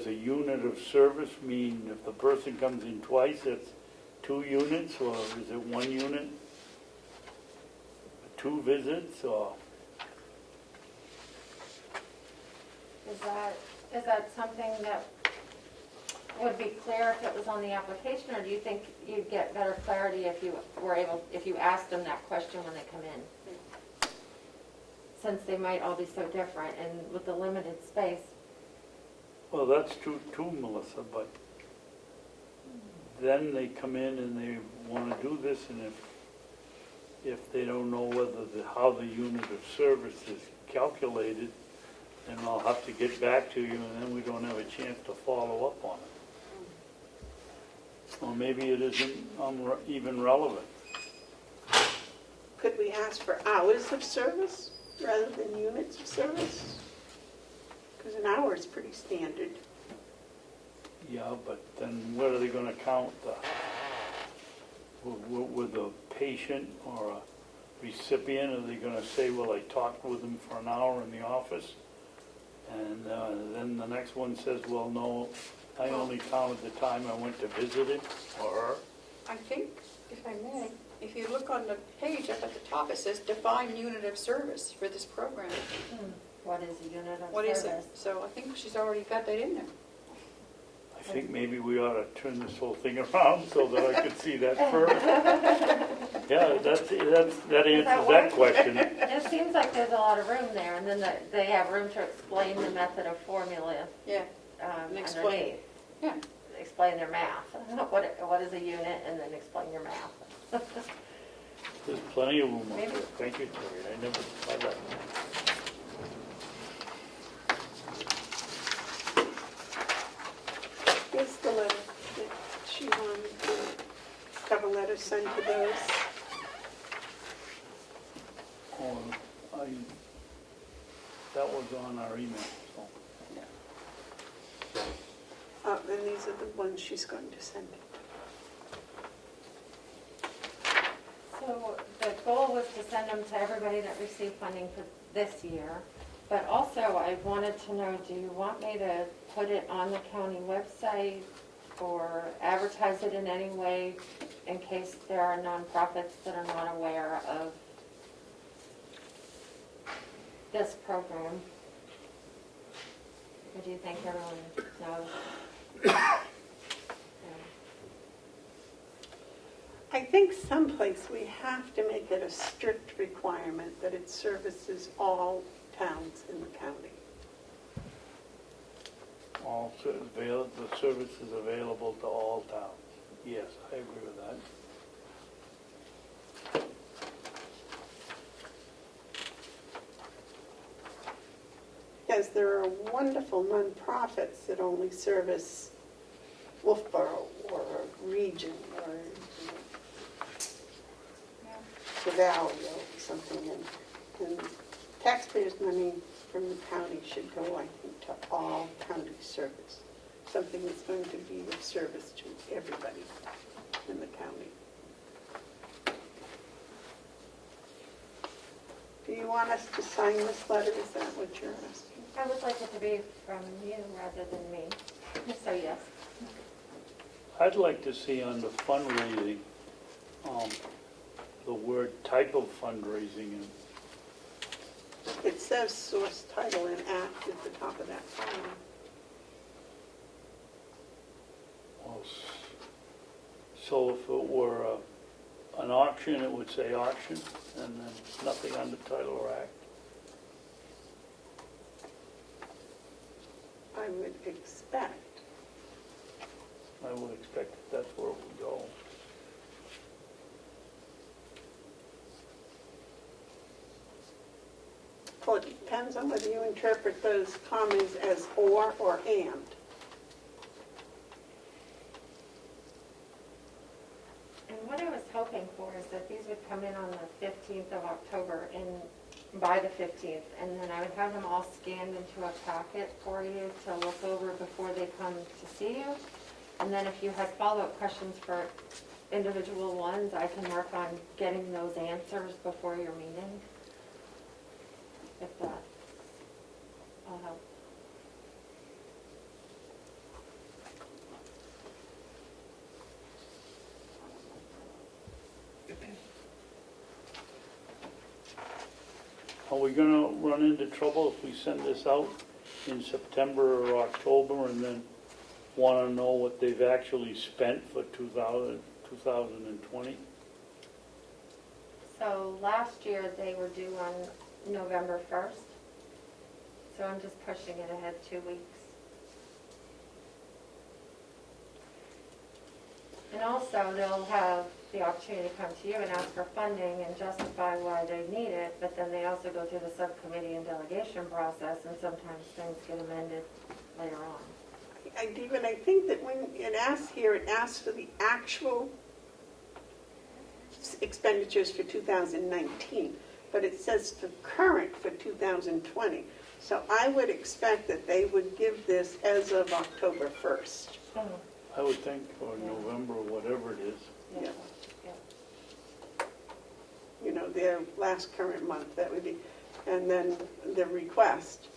a unit of service mean if the person comes in twice, it's 2 units, or is it 1 unit? 2 visits, or? Is that something that would be clear if it was on the application, or do you think you'd get better clarity if you asked them that question when they come in? Since they might all be so different, and with the limited space. Well, that's true too, Melissa, but then they come in and they want to do this, and if they don't know how the unit of service is calculated, then I'll have to get back to you, and then we don't have a chance to follow up on it. Or maybe it isn't even relevant. Could we ask for hours of service rather than units of service? Because an hour is pretty standard. Yeah, but then what are they going to count? With a patient or a recipient? Are they going to say, well, I talked with them for an hour in the office? And then the next one says, well, no, I only counted the time I went to visit him or her. I think, if I may, if you look on the page up at the top, it says define unit of service for this program. What is a unit of service? What is it? So I think she's already got that in there. I think maybe we ought to turn this whole thing around so that I could see that first. Yeah, that answers that question. It seems like there's a lot of room there, and then they have room to explain the method of formula Yeah. And explain. underneath. Yeah. Explain their math. What is a unit, and then explain your math. There's plenty of room up Maybe. there. Thank you, Terry. I never thought that. Here's the letter that she wanted, the cover letter sent to those. Oh, that was on our email, so. And these are the ones she's going to send. So the goal was to send them to everybody that received funding for this year. But also, I wanted to know, do you want me to put it on the county website or advertise it in any way in case there are nonprofits that are not aware of this program? Or do you think everyone knows? I think someplace we have to make it a strict requirement that it services all towns in the county. The service is available to all towns. Yes, I agree with that. Because there are wonderful nonprofits that only service Wolfboro or a region or the valley or something. And taxpayers' money from the county should go, I think, to all county service. Something that's going to be of service to everybody in the county. Do you want us to sign this letter? Is that what you're asking? I would like it to be from you rather than me. So yes. I'd like to see on the fundraising, the word type of fundraising. And It says source, title, and act at the top of that file. so if it were an auction, it would say auction, and then nothing on the title or act. I would expect. I would expect that's where it would go. Well, it depends on whether you interpret those commas as or and. And what I was hoping for in on the 15th of October and by the 15th, and then I would have them all scanned into a packet for you to look over before they come to see you. And then if you had follow-up questions for individual ones, I can work on getting those answers before your meeting. If that will help. Are we gonna run into trouble if we send this out in September or October and then wanna know what they've actually spent for 2020? So last year, they were due on November 1st. So I'm just pushing it ahead 2 weeks. And also, they'll have the opportunity to come to you and ask for funding and justify why they need it, but then they also go through the subcommittee and delegation process, and sometimes things get amended later on. I think that when it asks here, it asks for the actual expenditures for 2019, but it says for current for 2020. So I would expect that they would give this as of October 1st. I would think, or November, or whatever it is. Yeah. You know, their last current month, that would be, and then the request.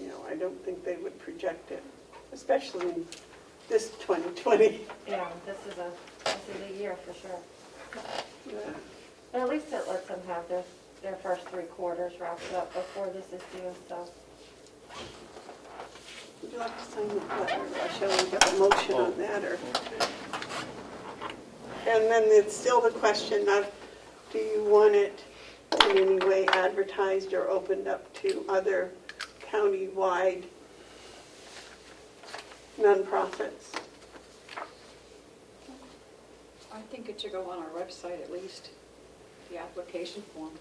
You know, I don't think they would project it, especially in this 2020. Yeah, this is a year for sure. Yeah. But at least it lets them have their first 3 quarters wrapped up before this is due, so. Would you like to sign the letter, or shall we have a motion on that, or? Okay. And then it's still the question of, do you want it in any way advertised or opened up to other county-wide nonprofits? I think it should go on our website at least, the application form.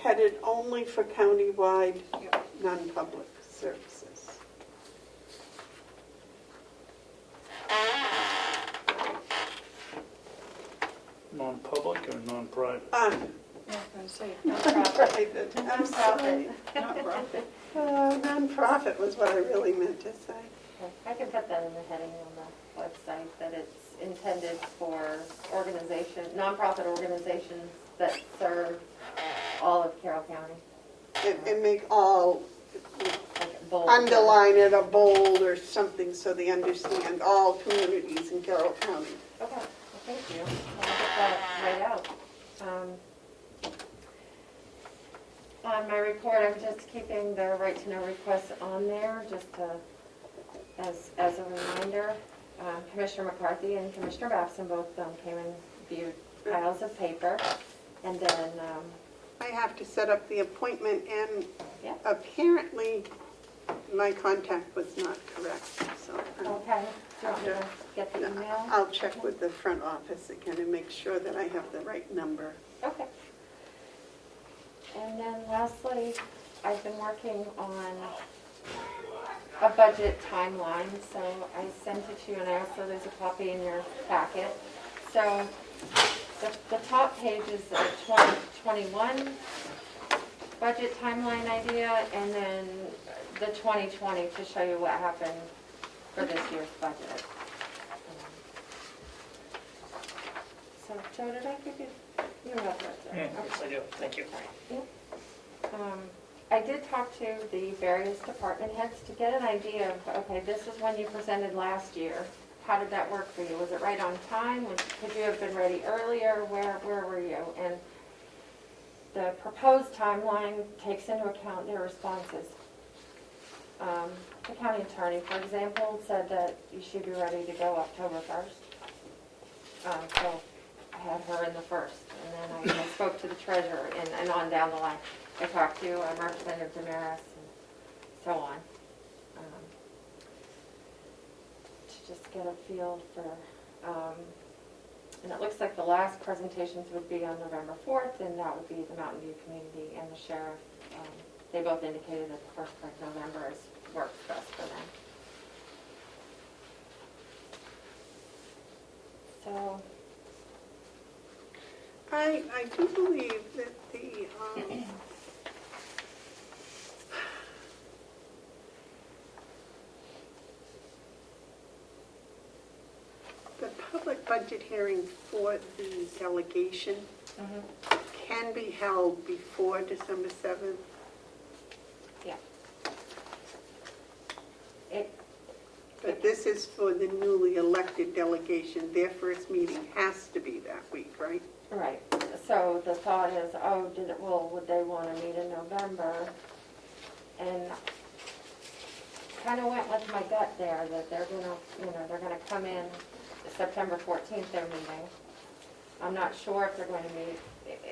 Headed only for county-wide Yep. non-public services. Non-public or non-private? Ah, I was going to say, private, I'm Nonprofit. sorry. not profit. Nonprofit was what I really meant to say. I can put that in the heading on the website, that it's intended for nonprofit organizations that serve all of Carroll County. And make all, Like bold. underline it or bold or something so they understand all communities in Carroll County. Okay, well, thank you. I'll get that right out. On my report, I'm just keeping the right to know requests on there, just to, as a reminder. Commissioner McCarthy and Commissioner Babson both came and viewed piles of paper. And then, I have to set up the appointment, and Yeah. apparently my contact was not correct, so. okay, do you want me to get the email? I'll check with the front office again and make sure that I have the right number. Okay. And then lastly, I've been working on a budget timeline, so I sent it to you, and I also, there's a copy in your packet. So the top page is the 2021 budget timeline idea, and then the 2020 to show you what happened for this year's budget. So, Joe, did I give you, you have that, Joe? Yes, I do, thank you. I did talk to the various department heads to get an idea of, okay, this is when you presented last year. How did that work for you? Was it right on time? Could you have been ready earlier? Where were you? And the proposed timeline takes into account their responses. The county attorney, for example, said that you should be ready to go October 1st. So I had her in the first, and then I spoke to the treasurer and on down the line. I talked to Representative Damaris and so on, to just get a feel for, and it looks like the last presentations would be on November 4th, and that would be the Mountain View community and the sheriff. They both indicated that the first part of November works best for them. So so, I do believe that the public budget hearing for the delegation can be held before December 7th. yeah. It, But this is for the newly elected delegation. Their first meeting has to be that week, right? right, so the thought is, oh, would they want to meet in November? And kind of went with my gut there, that they're gonna come in September 14th, their meeting. I'm not sure if they're going to meet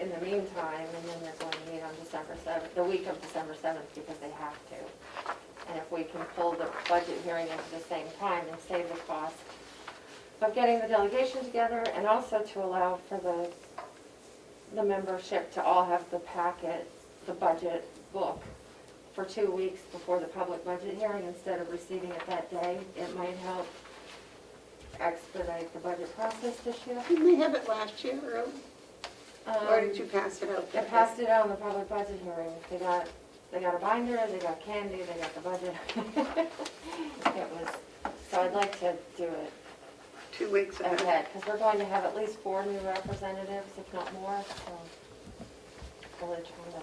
in the meantime, and then they're going to meet on December 7th, the week of December 7th, because they have to. And if we can pull the budget hearing into the same time and save the cost of getting the delegation together, and also to allow for the membership to all have the packet, the budget book, for 2 weeks before the public budget hearing instead of receiving it that day, it might help expedite the budget process this year. Didn't they have it last year early? Or did you pass it out? I passed it out in the public budget hearing. They got a binder, they got candy, they got the budget. It was, so I'd like to do it 2 weeks ahead. ahead, because we're going to have at least 4 new representatives, if not more, so really trying to.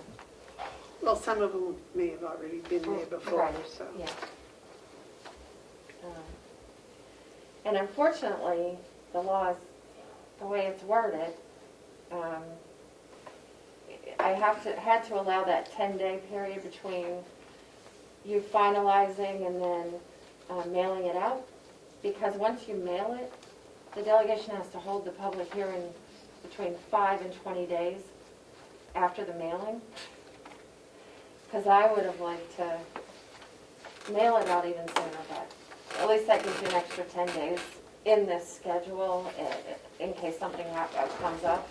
Well, some of them may have already been there before, Right, so. yeah. And unfortunately, the law is, the way it's worded, I had to allow that 10-day period between you finalizing and then mailing it out, because once you mail it, the delegation has to hold the public hearing between 5 and 20 days after the mailing. Because I would have liked to mail it out even sooner, but at least that gives you an extra 10 days in this schedule in case something comes up.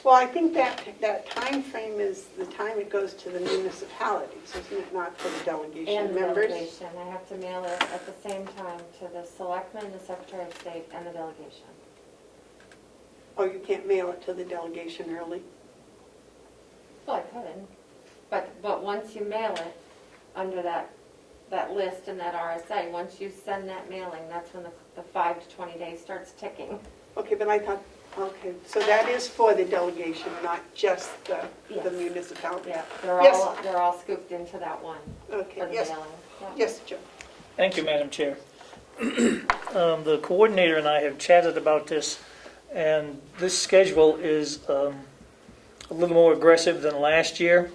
Well, I think that time frame is the time it goes to the municipalities, isn't it, not for the And delegation the members? delegation, I have to mail it at the same time to the selectmen, the secretary of state, and the delegation. Oh, you can't mail it to the delegation early? Well, I could, but once you mail it under that list in that RSA, once you send that mailing, that's when the 5 to 20 days starts ticking. Okay, but I thought, okay, so that is for the delegation, not just the Yes. municipality? Yeah, Yes. they're all scooped into that one for Okay, the yes, mailing. Yeah. yes, Joe. Thank you, Madam Chair. The coordinator and I have chatted about this, and this schedule is a little more aggressive than last year,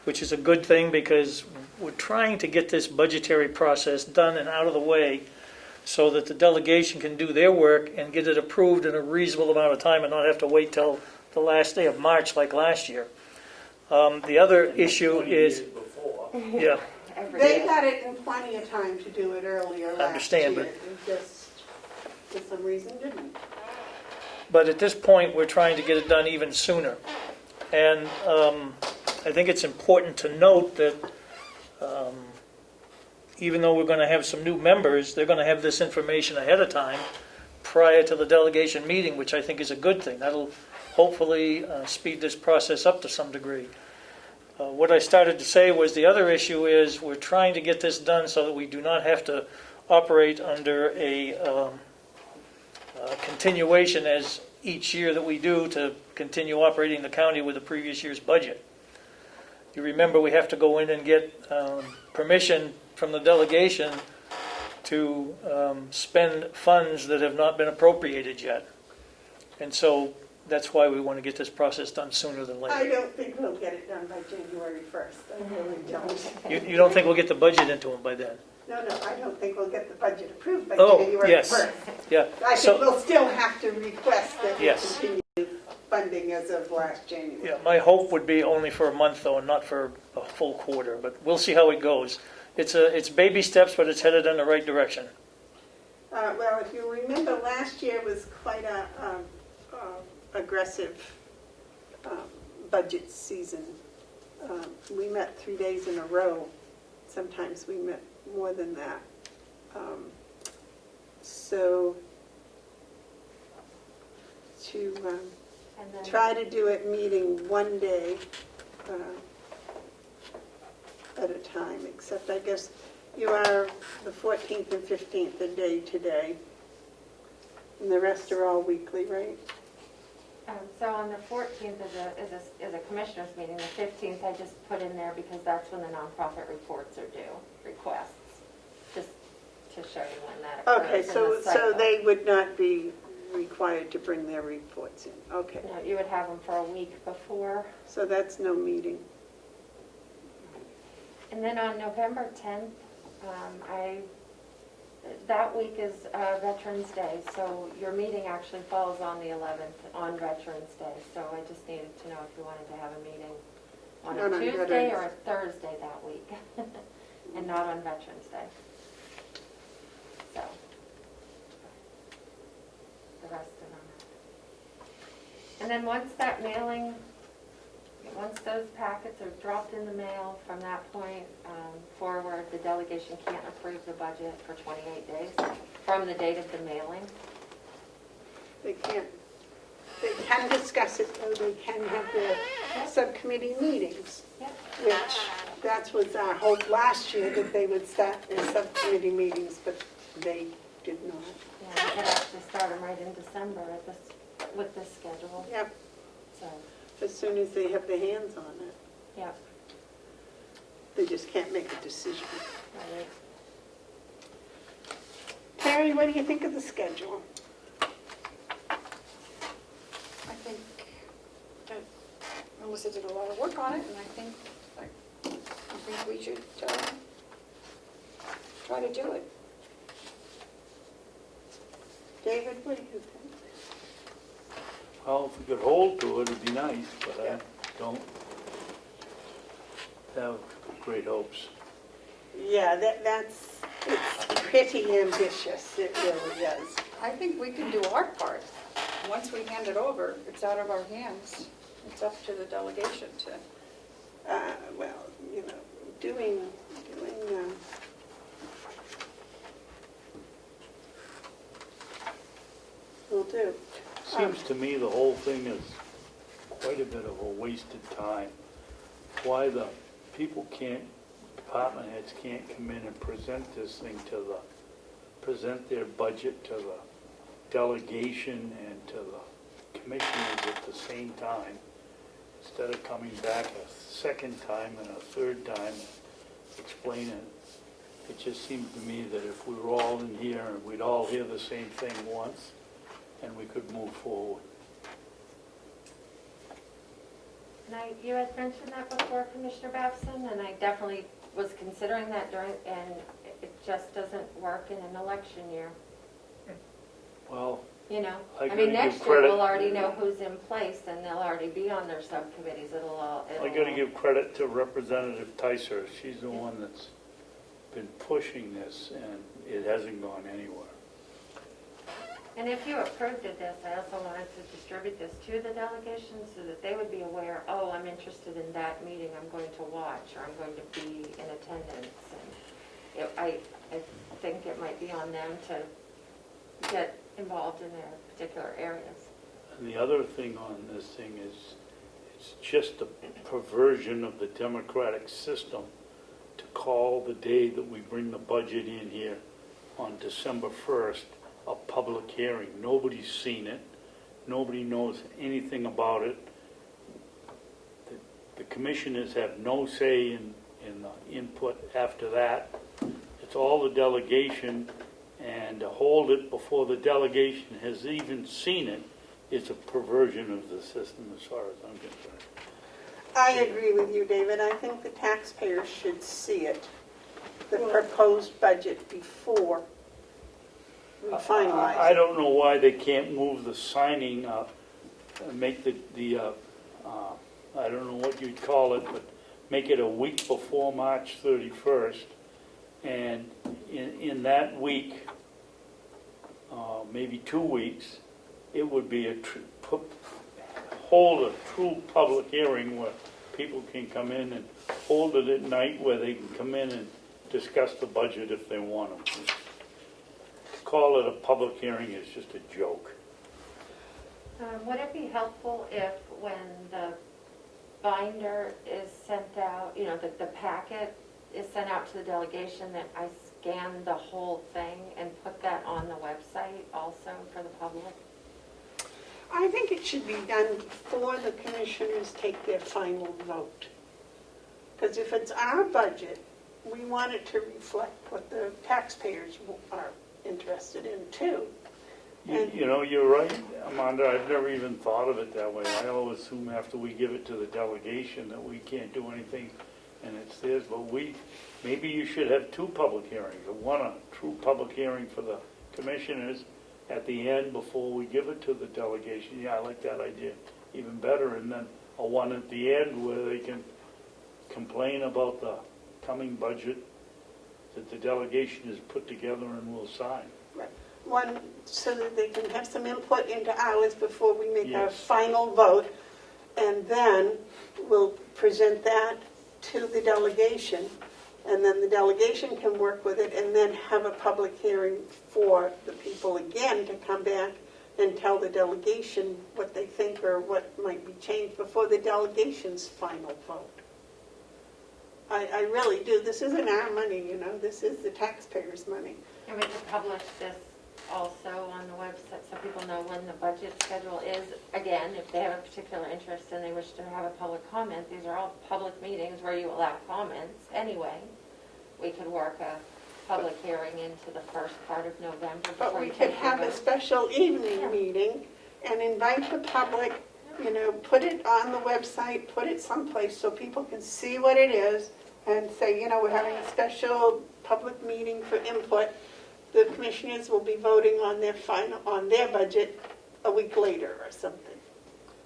which is a good thing because we're trying to get this budgetary process done and out of the way so that the delegation can do their work and get it approved in a reasonable amount of time and not have to wait till the last day of March like last year. The other issue 20 is, years before. yeah, Every They day. had it in plenty of time to do it earlier last understand, year. but- They just, for some reason, didn't. but at this point, we're trying to get it done even sooner. And I think it's important to note that even though we're going to have some new members, they're going to have this information ahead of time prior to the delegation meeting, which I think is a good thing. That'll hopefully speed this process up to some degree. What I started to say was the other issue is we're trying to get this done so that we do not have to operate under a continuation as each year that we do to continue operating the county with the previous year's budget. You remember we have to go in and get permission from the delegation to spend funds that have not been appropriated yet. And so that's why we want to get this process done sooner than I later. don't think we'll get it done by January 1st. I really don't. You don't think we'll get the budget into them by then? No, I don't think we'll get the budget approved by Oh, January yes. 1st. Yeah. I think So, we'll still have to request that we Yes. continue funding as of last January. yeah, my hope would be only for a month though, and not for a full quarter, but we'll see how it goes. It's baby steps, but it's headed in the right direction. Well, if you remember, last year was quite a aggressive budget season. We met 3 days in a row. Sometimes we met more than that. So to And then, try to do it meeting one day at a time, except I guess you are the 14th and 15th, a day today. And the rest are all weekly, right? so on the 14th is a commissioners meeting. The 15th I just put in there because that's when the nonprofit reports are due, requests, just to show you when that occurs. Okay, in the so cycle. they would not be required to bring their reports in. Okay, No, you would have them for a week before. so that's no meeting. And then on November 10th, that week is Veterans Day, so your meeting actually falls on the 11th, on Veterans Day. So I just needed to know if you wanted to have a meeting on Not a on Tuesday Veterans. or a Thursday that week, and not on Veterans Day. So, the rest of them. And then once that mailing, once those packets are dropped in the mail, from that point forward, the delegation can't approve the budget for 28 days from the date of the mailing. They can discuss it, though they can have their subcommittee meetings, Yep. which, that was our hope last year, that they would start their subcommittee meetings, but they did not. Yeah, we could actually start them right in December with this schedule. Yep, So, as soon as they have their hands on it. yep. They just can't make a decision. Right. Terry, what do you think of the schedule? I think that Melissa did a lot of work on it, and I think we should try to do it. David, what do you think? Well, if we could hold to it, it'd be nice, but Yeah. I don't have great hopes. Yeah, it's pretty ambitious, it really is. I think we can do our part. Once we hand it over, it's out of our hands. It's up to the delegation to, Well, you know, doing, will do. Seems to me the whole thing is quite a bit of a wasted time. Why the people can't, department heads can't come in and present this thing present their budget to the delegation and to the commissioners at the same time, instead of coming back a second time and a third time and explaining it. It just seems to me that if we were all in here and we'd all hear the same thing once, and we could move forward. And you had mentioned that before, Commissioner Babson, and I definitely was considering that and it just doesn't work in an election year. Well, You know, I I gotta mean, give next year credit- we'll already know who's in place and they'll already be on their subcommittees. I gotta give credit to Representative Tyser. She's the one that's been pushing this, and it hasn't gone anywhere. And if you approved of this, I also wanted to distribute this to the delegation so that they would be aware, oh, I'm interested in that meeting, I'm going to watch, or I'm going to be in attendance. And I think it might be on them to get involved in their particular areas. And the other thing on this thing is, it's just a perversion of the democratic system to call the day that we bring the budget in here on December 1st a public hearing. Nobody's seen it. Nobody knows anything about it. The commissioners have no say in the input after that. It's all the delegation, and to hold it before the delegation has even seen it is a perversion of the system as far as I'm concerned. I agree with you, David. I think the taxpayers should see it, the proposed budget, before we finalize I it. don't know why they can't move the signing up and make I don't know what you'd call it, but make it a week before March 31st. And in that week, maybe 2 weeks, it would be hold a true public hearing where people can come in, and hold it at night where they can come in and discuss the budget if they want to. To call it a public hearing is just a joke. Would it be helpful if when the binder is sent out, the packet is sent out to the delegation, that I scan the whole thing and put that on the website also for the public? I think it should be done before the commissioners take their final vote. Because if it's our budget, we want it to reflect what the taxpayers are interested in too. You know, you're right, Amanda, I've never even thought of it that way. I always assume after we give it to the delegation that we can't do anything and it's theirs, but maybe you should have two public hearings. One, a true public hearing for the commissioners at the end before we give it to the delegation. Yeah, I like that idea even better. And then a one at the end where they can complain about the coming budget that the delegation has put together and will sign. Right. One, so that they can have some input into ours before we make our Yes. final vote. And then we'll present that to the delegation. And then the delegation can work with it and then have a public hearing for the people again to come back and tell the delegation what they think or what might be changed before the delegation's final vote. I really do. This isn't our money, this is the taxpayers' money. And we could publish this also on the website so people know when the budget schedule is. Again, if they have a particular interest and they wish to have a public comment, these are all public meetings where you allow comments anyway. We could work a public hearing into the first part of November. But before we you could take your have a vote. special evening Yeah. meeting and invite the public, put it on the website, put it someplace so people can see what it is and say, we're having a special public meeting for input. The commissioners will be voting on their budget a week later or something.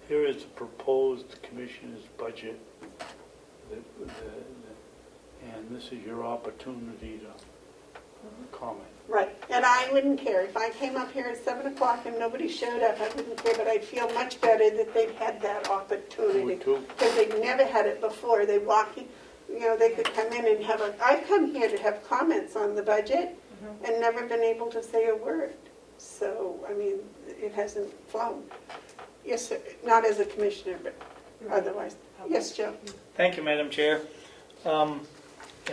Here is the proposed commissioner's budget, and this is your opportunity to comment. Right, and I wouldn't care. If I came up here at 7 o'clock and nobody showed up, I wouldn't care, but I'd feel much better that they'd had that opportunity. Would too. Because they've never had it before. They walk in, they could come in and I've come here to have comments on the budget and never been able to say a word. So, it hasn't flown. Yes, sir. Not as a commissioner, but otherwise. Yes, Joe? Thank you, Madam Chair. Am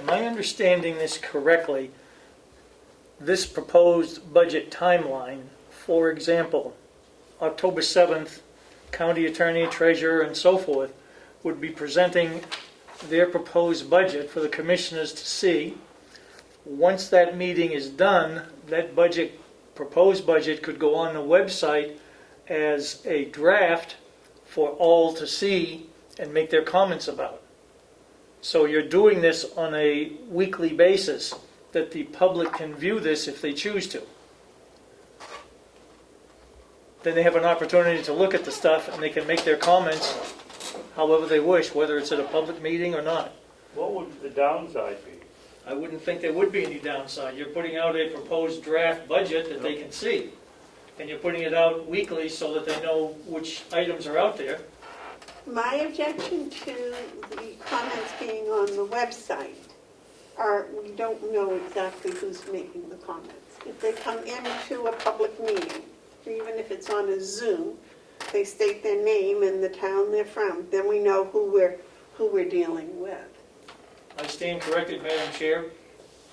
I understanding this correctly? This proposed budget timeline, for example, October 7th, county attorney, treasurer, and so forth would be presenting their proposed budget for the commissioners to see. Once that meeting is done, that proposed budget could go on the website as a draft for all to see and make their comments about. So you're doing this on a weekly basis, that the public can view this if they choose to. Then they have an opportunity to look at the stuff and they can make their comments however they wish, whether it's at a public meeting or not. What would the downside be? I wouldn't think there would be any downside. You're putting out a proposed draft budget that they can see. And you're putting it out weekly so that they know which items are out there. My objection to the comments being on the website are we don't know exactly who's making the comments. If they come into a public meeting, even if it's on a Zoom, they state their name and the town they're from, then we know who we're dealing with. I stand corrected, Madam Chair.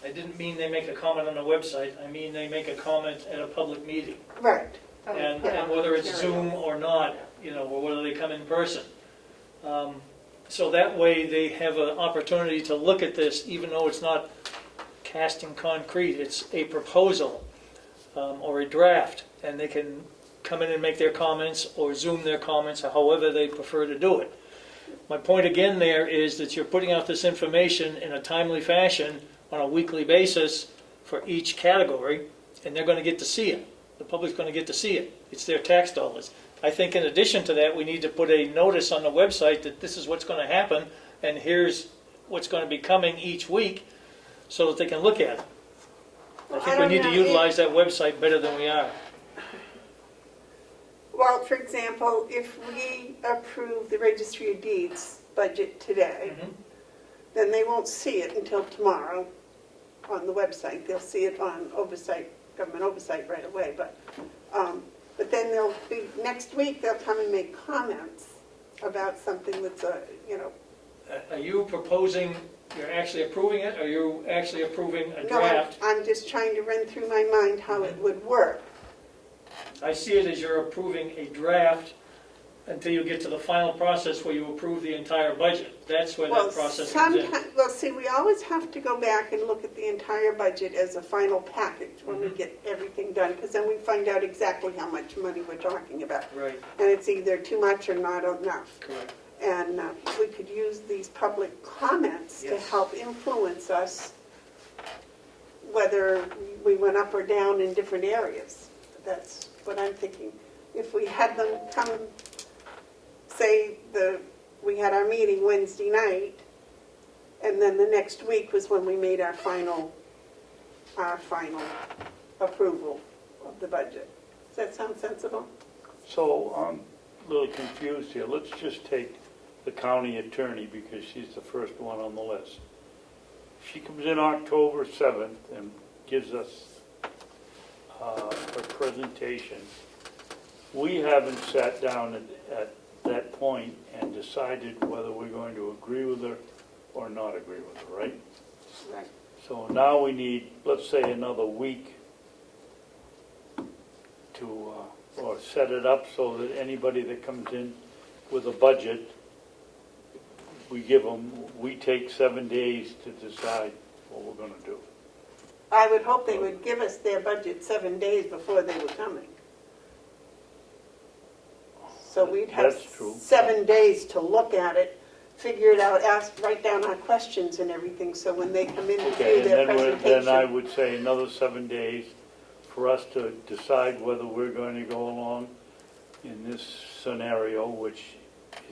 I didn't mean they make a comment on the website. I mean they make a comment at a public meeting. Right. So we And put on whether it's materials. Zoom or not, or whether they come in person. So that way they have an opportunity to look at this, even though it's not cast in concrete. It's a proposal or a draft, and they can come in and make their comments or Zoom their comments, or however they prefer to do it. My point again there is that you're putting out this information in a timely fashion on a weekly basis for each category, and they're going to get to see it. The public's going to get to see it. It's their tax dollars. I think in addition to that, we need to put a notice on the website that this is what's going to happen, and here's what's going to be coming each week, so that they can look at it. I think we need to utilize that website better than we are. Well, for example, if we approve the Registry of Deeds budget today, then they won't see it until tomorrow on the website. They'll see it on Government Oversight right away. But But then they'll be, next week, they'll come and make comments about something that's Are you proposing, you're actually approving it, or are you actually approving a No, draft? I'm just trying to run through my mind how it would work. I see it as you're approving a draft until you get to the final process where you approve the entire budget. That's where Well, that process comes in. well, see, we always have to go back and look at the entire budget as a final package when we get everything done, because then we find out exactly how much money we're talking about. Right, And it's either too much or not enough. correct. And we could use these public comments to Yes. help influence us whether we went up or down in different areas. That's what I'm thinking. If we had them come, say, we had our meeting Wednesday night, and then the next week was when we made our final approval of the budget. Does that sound sensible? So I'm a little confused here. Let's just take the county attorney because she's the first one on the list. She comes in October 7th and gives us her presentation. We haven't sat down at that point and decided whether we're going to agree with her or not agree with her, right? Right. So now we need, let's say, another week to, or set it up so that anybody that comes in with a budget, we take 7 days to decide what we're going to do. I would hope they would give us their budget 7 days before they were coming. So we'd have That's true. 7 days to look at it, figure it out, write down our questions and everything, so when they come in to Okay, do their and then I presentation. would say another 7 days for us to decide whether we're going to go along in this scenario, which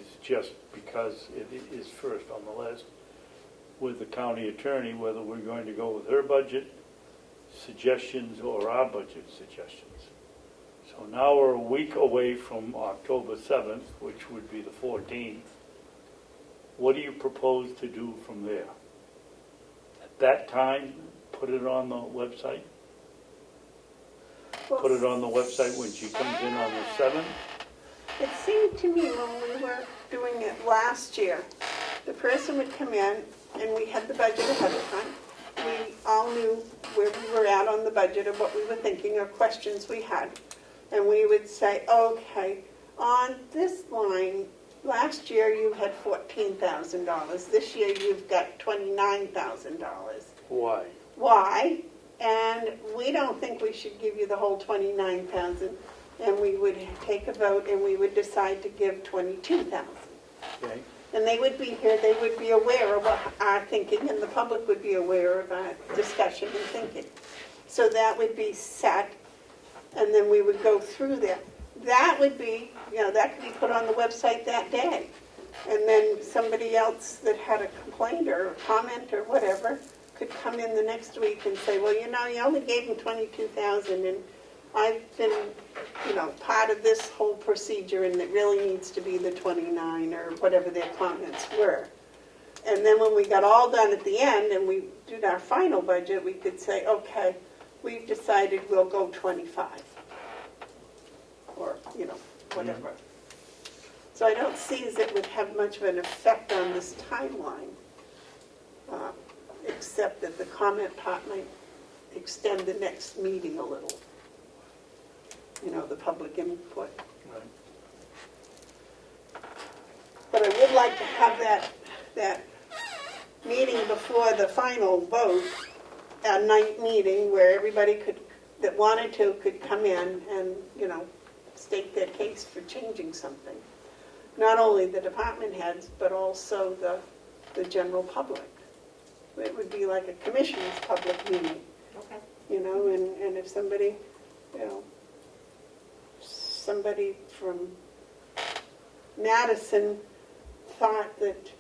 is just because it is first on the list, with the county attorney, whether we're going to go with her budget suggestions or our budget suggestions. So now we're a week away from October 7th, which would be the 14th. What do you propose to do from there? At that time, put it on the website? Put it on the website when she comes in on the 7th? It seemed to me when we were doing it last year, the person would come in and we had the budget ahead of time. We all knew where we were at on the budget and what we were thinking or questions we had. And we would say, okay, on this line, last year you had $14,000. This year you've got $29,000. Why? Why? And we don't think we should give you the whole $29,000. And we would take a vote and we would decide to give $22,000. Okay. And they would be here, they would be aware of what our thinking, and the public would be aware of our discussion and thinking. So that would be set, and then we would go through that. That would be, that could be put on the website that day. And then somebody else that had a complaint or a comment or whatever could come in the next week and say, well, you only gave him $22,000, and I've been, part of this whole procedure, and it really needs to be the 29 or whatever their comments were. And then when we got all done at the end and we did our final budget, we could say, okay, we've decided we'll go 25. Or, whatever. So I don't see as it would have much of an effect on this timeline, except that the comment part might extend the next meeting a little. The public input. Right. But I would like to have that meeting before the final vote, a night meeting where everybody that wanted to could come in and, state their case for changing something. Not only the department heads, but also the general public. It would be like a commissioner's public meeting, Okay. and if somebody, somebody from Madison thought that,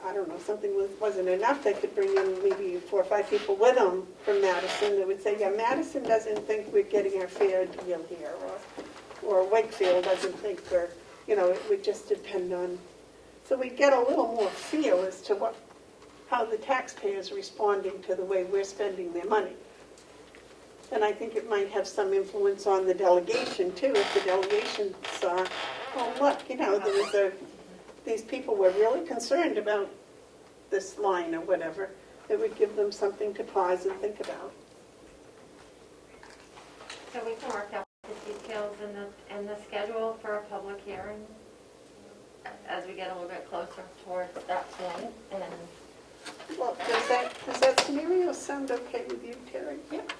I don't know, something wasn't enough, they could bring in maybe 4 or 5 people with them from Madison that would say, yeah, Madison doesn't think we're getting our fair deal here, or Wakefield doesn't think it would just depend on. So we'd get a little more feel as to how the taxpayers responding to the way we're spending their money. And I think it might have some influence on the delegation too, if the delegation saw, oh, look, these people were really concerned about this line or whatever. It would give them something to pause and think about. So we can work out the details and the schedule for a public hearing as we get a little bit closer towards that point. And Well, does that scenario sound okay with you, Terry? Yep.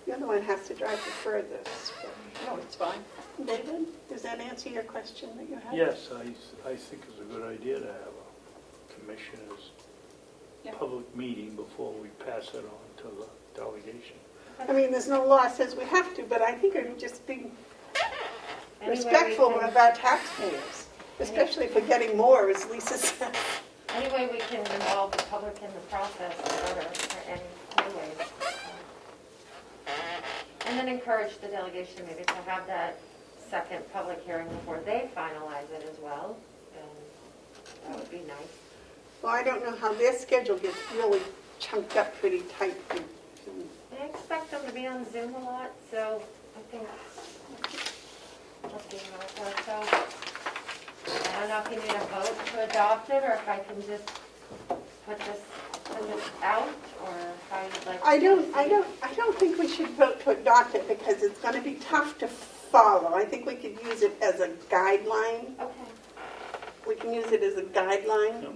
You're the one who has to drive the furthest. No, it's fine. David, does that answer your question that you had? Yes, I think it's a good idea to have a commissioners' Yeah. public meeting before we pass it on to the delegation. I mean, there's no law says we have to, but I think it would just be anyway, respectful we can, of our taxpayers, especially if we're getting more, as Lisa said. anyway, we can involve the public in the process better in any ways. And then encourage the delegation maybe to have that second public hearing before they finalize it as well. And that would be nice. Well, I don't know how their schedule gets really chunked up pretty tight. I expect them to be on Zoom a lot, so I think let's see how it works out. I don't know if you need a vote to adopt it, or if I can just put this out, or how you'd like to I proceed. don't think we should vote to adopt it because it's going to be tough to follow. I think we could use it as a guideline. Okay. We can use it as a guideline. Yep.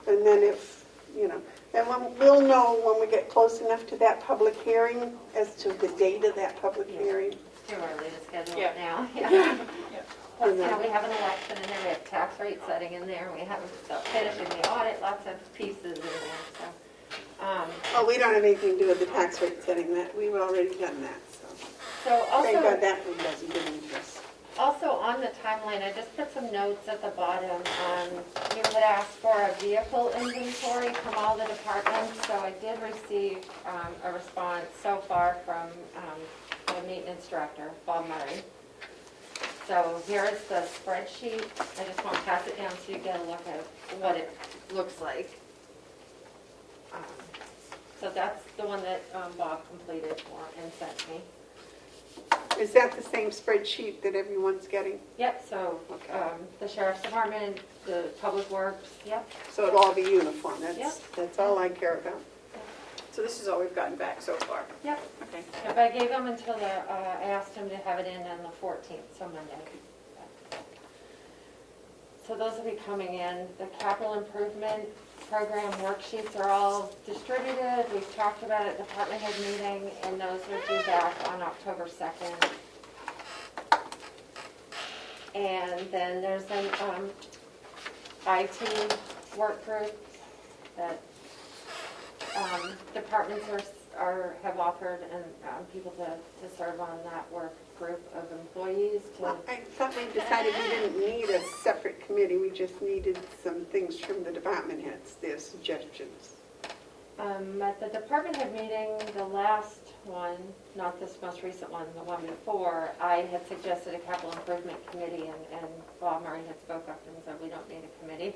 And then if, and we'll know when we get close enough to that public hearing as to the date of that public hearing. It's too early to schedule Yeah. it now. And You know, then- we have an election in there, we have tax rate setting in there, we have finishing the audit, lots of pieces in there, so. Oh, we don't have anything to do with the tax rate setting that. We've already done that, so. So Thank God also, that one doesn't get into us. also on the timeline, I just put some notes at the bottom. You had asked for a vehicle inventory from all the departments, so I did receive a response so far from the maintenance director, Bob Murray. So here is the spreadsheet. I just want to pass it down so you get a look at what it looks like. So that's the one that Bob completed and sent me. Is that the same spreadsheet that everyone's getting? Yep, so Okay. the sheriff's department, the public works, yep. So it'll all be uniform. Yep. That's all I care about. So this is all we've gotten back so far. Yep. Okay. Yep, I gave him until I asked him to have it in on the 14th, so Monday. So those will be coming in. The capital improvement program worksheets are all distributed. We've talked about it at department head meeting, and those are due back on October 2nd. And then there's an IT work group that departments have offered and people to serve on that work group of employees to. Well, I thought we decided we didn't need a separate committee. We just needed some things from the department heads, their suggestions. At the department head meeting, the last one, not this most recent one, the one before, I had suggested a capital improvement committee, and Bob Murray had spoke up and said we don't need a committee.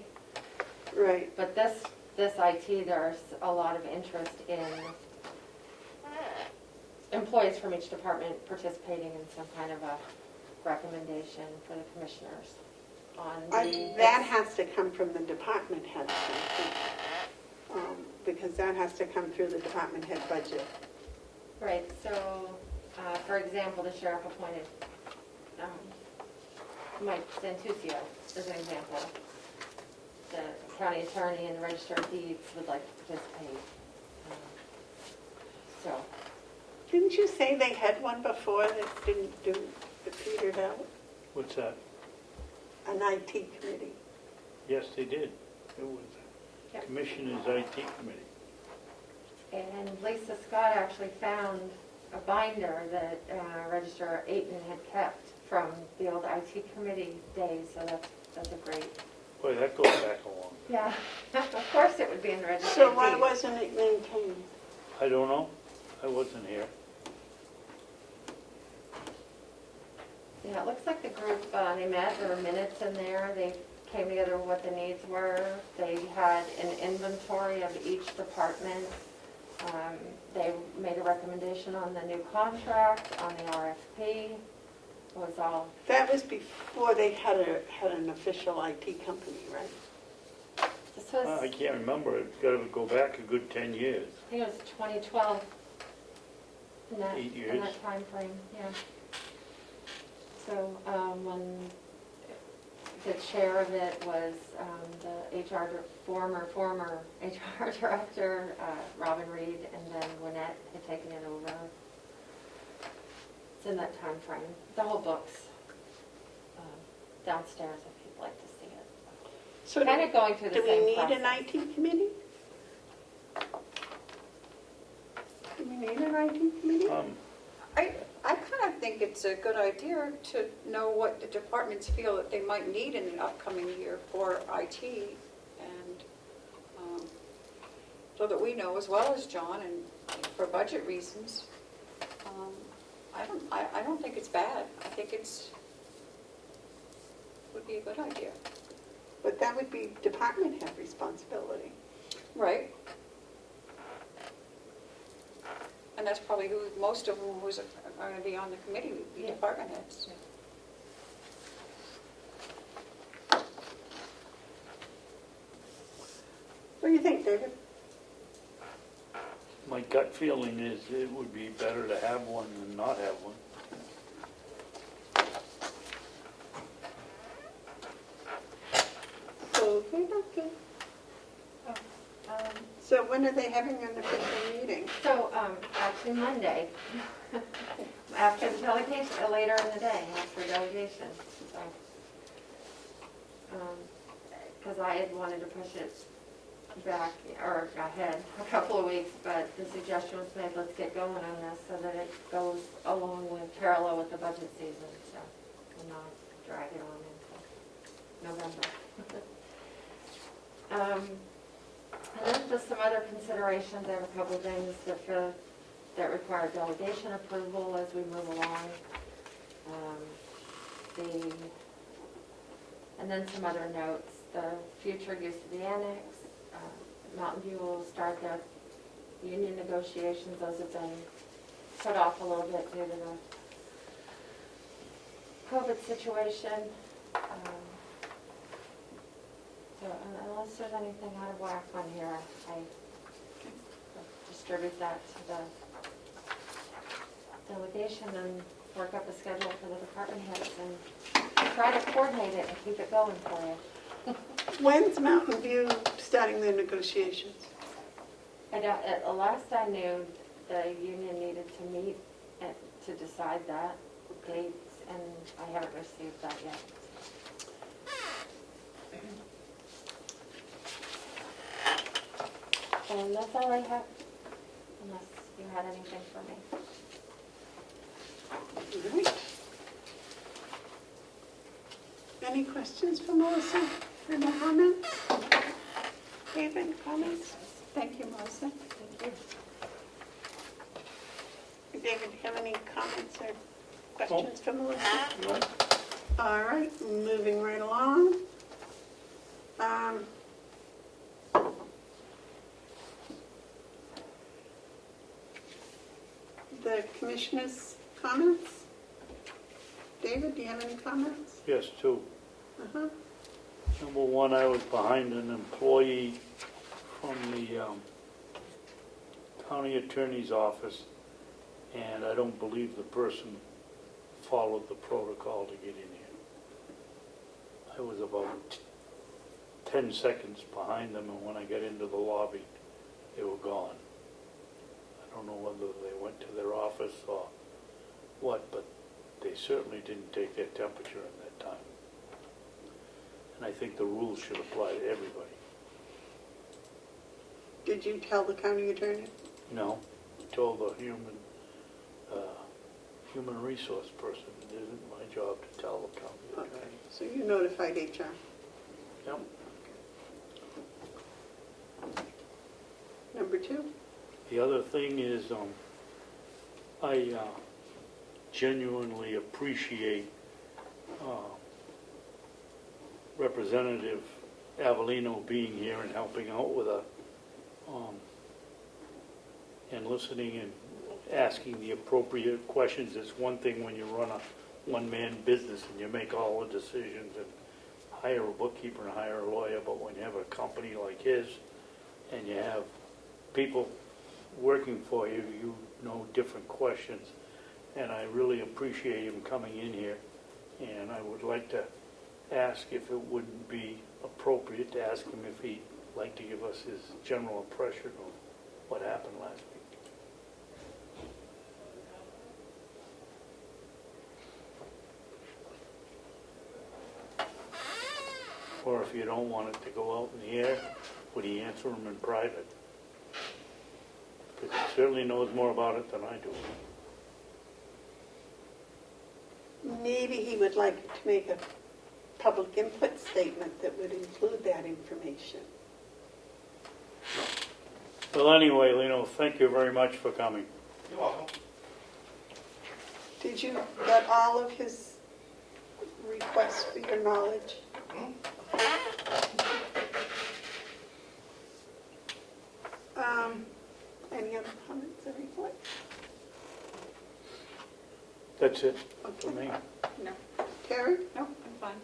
Right. But this IT, there's a lot of interest in employees from each department participating in some kind of a recommendation for the commissioners on the. That has to come from the department heads, I think. Because that has to come through the department head budget. Right, so, for example, the sheriff appointed Mike Santuccio as an example. The county attorney and the register of deeds would like to participate. So, Didn't you say they had one before that didn't do, that petered out? What's that? An IT committee? Yes, they did. It was Yep. Commissioners IT Committee. and Lisa Scott actually found a binder that Register Ayton had kept from the old IT committee days, so that's a great. Boy, that goes back a long. Yeah, of course it would be in the register. So of why deeds. wasn't it maintained? I don't know. I wasn't here. Yeah, it looks like the group, they met, there were minutes in there, they came together with what the needs were. They had an inventory of each department, They made a recommendation on the new contract, on the RFP. It was all, That was before they had an official IT company, right? this was, I I can't remember, it's gotta go back a good 10 years. think it was 2012. In that, 8 in years. that timeframe, yeah. So, when the chair of it was the former HR director, Robin Reed, and then Lynette had taken it over. It's in that timeframe. The whole book's downstairs if you'd like to see it. So Kind of going through the do we same need process. an IT committee? Do we need an IT committee? I kind of think it's a good idea to know what the departments feel that they might need in the upcoming year for IT, and so that we know as well as John, and for budget reasons. I don't think it's bad. I think would be a good idea. But that would be department head responsibility. Right. And that's probably who, most of them who's are going to be on the committee, would be Yeah. department heads. What do you think, David? My gut feeling is it would be better to have one than not have one. Okay, okay. So when are they having an official meeting? So, actually Monday, after the delegation, later in the day, after delegation, so. Because I had wanted to push it back, or ahead, a couple of weeks, but the suggestion was made, let's get going on this so that it goes along with, parallel with the budget season, so, and not drag it on into November. And then just some other considerations, I have a couple of things that require delegation approval as we move along. And then some other notes, the future use of the annex, Mountain View will start their union negotiations, those have been put off a little bit due to the COVID situation. So unless there's anything out of whack on here, I distribute that to the delegation and work up a schedule for the department heads and try to coordinate it and keep it going for you. When's Mountain View starting their negotiations? I don't, last I knew, the union needed to meet to decide that, dates, and I haven't received that yet. And that's all I have, unless you had anything for me. All right. Any questions for Melissa? Any comments? David, comments? Thank you, Melissa. Thank you. David, do you have any comments or questions for Melissa? All right, moving right along. The commissioners' comments? David, do you have any comments? Yes, two. Uh-huh. Number one, I was behind an employee from the county attorney's office, and I don't believe the person followed the protocol to get in here. I was about 10 seconds behind them, and when I got into the lobby, they were gone. I don't know whether they went to their office or what, but they certainly didn't take their temperature in that time. And I think the rules should apply to everybody. Did you tell the county attorney? No, I told the human resource person, it isn't my job to tell the county Okay, attorney. so you notified HR. Yep. Number two? The other thing is, I genuinely appreciate Representative Avellino being here and helping out with a and listening and asking the appropriate questions. It's one thing when you run a one-man business and you make all the decisions and hire a bookkeeper and hire a lawyer, but when you have a company like his and you have people working for you, you know different questions. And I really appreciate him coming in here, and I would like to ask if it wouldn't be appropriate to ask him if he'd like to give us his general impression of what happened last week. Or if you don't want it to go out in the air, would he answer them in private? Because he certainly knows more about it than I do. Maybe he would like to make a public input statement that would include that information. Well, anyway, Lino, thank you very much for coming. You're welcome. Did you get all of his requests for your knowledge? Any other comments or reports? That's it for Okay. me. No, Terry? no, I'm fine.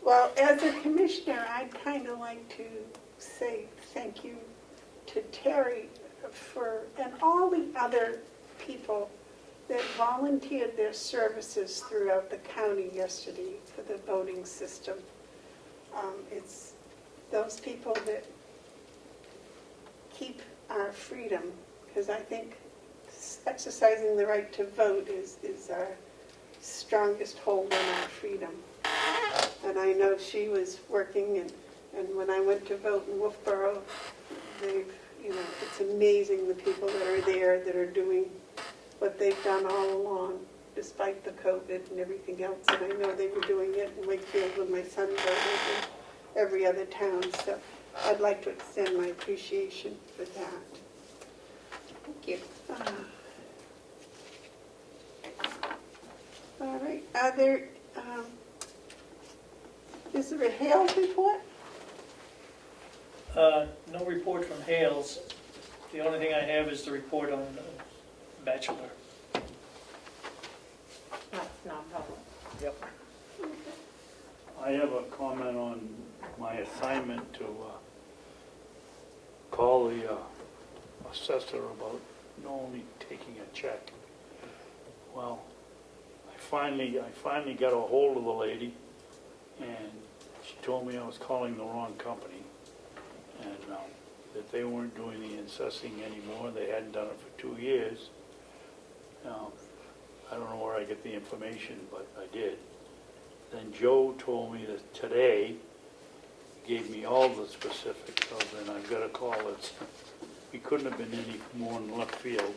Well, as a commissioner, I'd kind of like to say thank you to Terry and all the other people that volunteered their services throughout the county yesterday for the voting system. It's those people that keep our freedom, because I think exercising the right to vote is our strongest hold on our freedom. And I know she was working, and when I went to vote in Wolfboro, it's amazing the people that are there that are doing what they've done all along, despite the COVID and everything else. And I know they were doing it in Wakefield when my son voted and every other town. So I'd like to extend my appreciation for that. Thank you. All right, is there a Hales report? No report from Hales. The only thing I have is the report on Bachelor. That's not public. Yep. I have a comment on my assignment to call the assessor about only taking a check. Well, I finally got a hold of the lady, and she told me I was calling the wrong company, and that they weren't doing the assessing anymore. They hadn't done it for 2 years. I don't know where I get the information, but I did. Then Joe told me that today, gave me all the specifics, so then I've got a call that's, we couldn't have been any more in left field.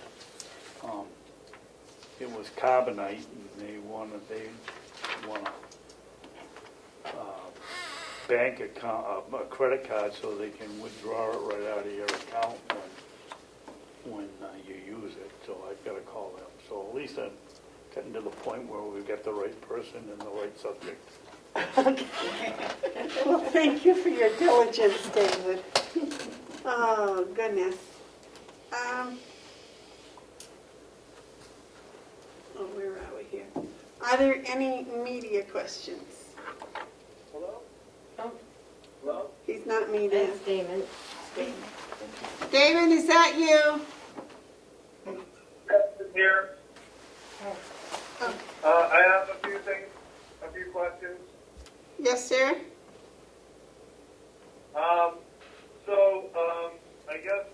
It was carbonite, and they want a bank account, a credit card, so they can withdraw it right out of your account when you use it. So I've got to call them. So at least I'm getting to the point where we've got the right person and the right subject. Okay. Well, thank you for your diligence, David. Oh, goodness. Where are we here? Are there any media questions? Oh, He's not media. that's Damon. David, is that you? Here. Oh. I have a few questions. Yes, sir? I guess,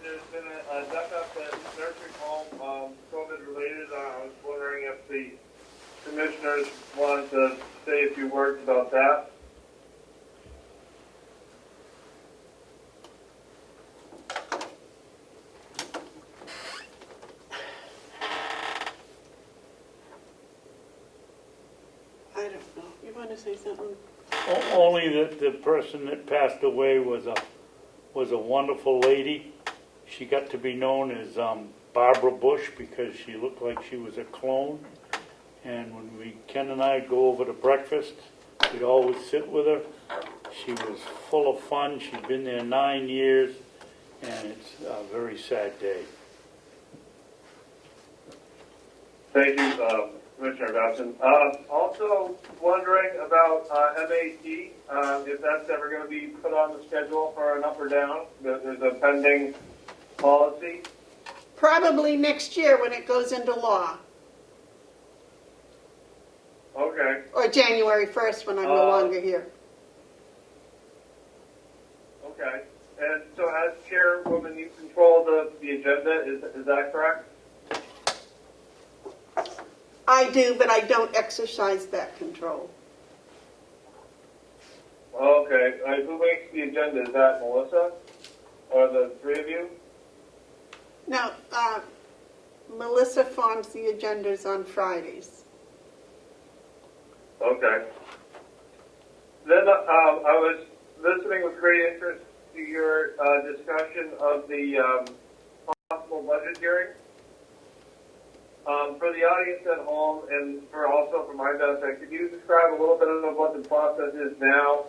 there's been a death at the nursing home, COVID related. I was wondering if the commissioners wanted to say a few words about that. I don't know. You want to say something? Only that the person that passed away was a wonderful lady. She got to be known as Barbara Bush because she looked like she was a clone. And when Ken and I go over to breakfast, we'd always sit with her. She was full of fun. She'd been there 9 years, and it's a very sad day. Thank you, Commissioner Dawson. Also wondering about MAT, if that's ever going to be put on the schedule for an up or down. There's a pending policy. Probably next year when it goes into law, Okay. or January 1st when I'm no longer here. Okay. And so as chairwoman, you control the agenda, is that correct? I do, but I don't exercise that control. Okay. Who makes the agenda? Is that Melissa? Or the three of you? No, Melissa forms the agendas on Fridays. Okay. Then I was listening with great interest to your discussion of the possible budget hearing. For the audience at home and also for my benefit, could you describe a little bit of what the process is now?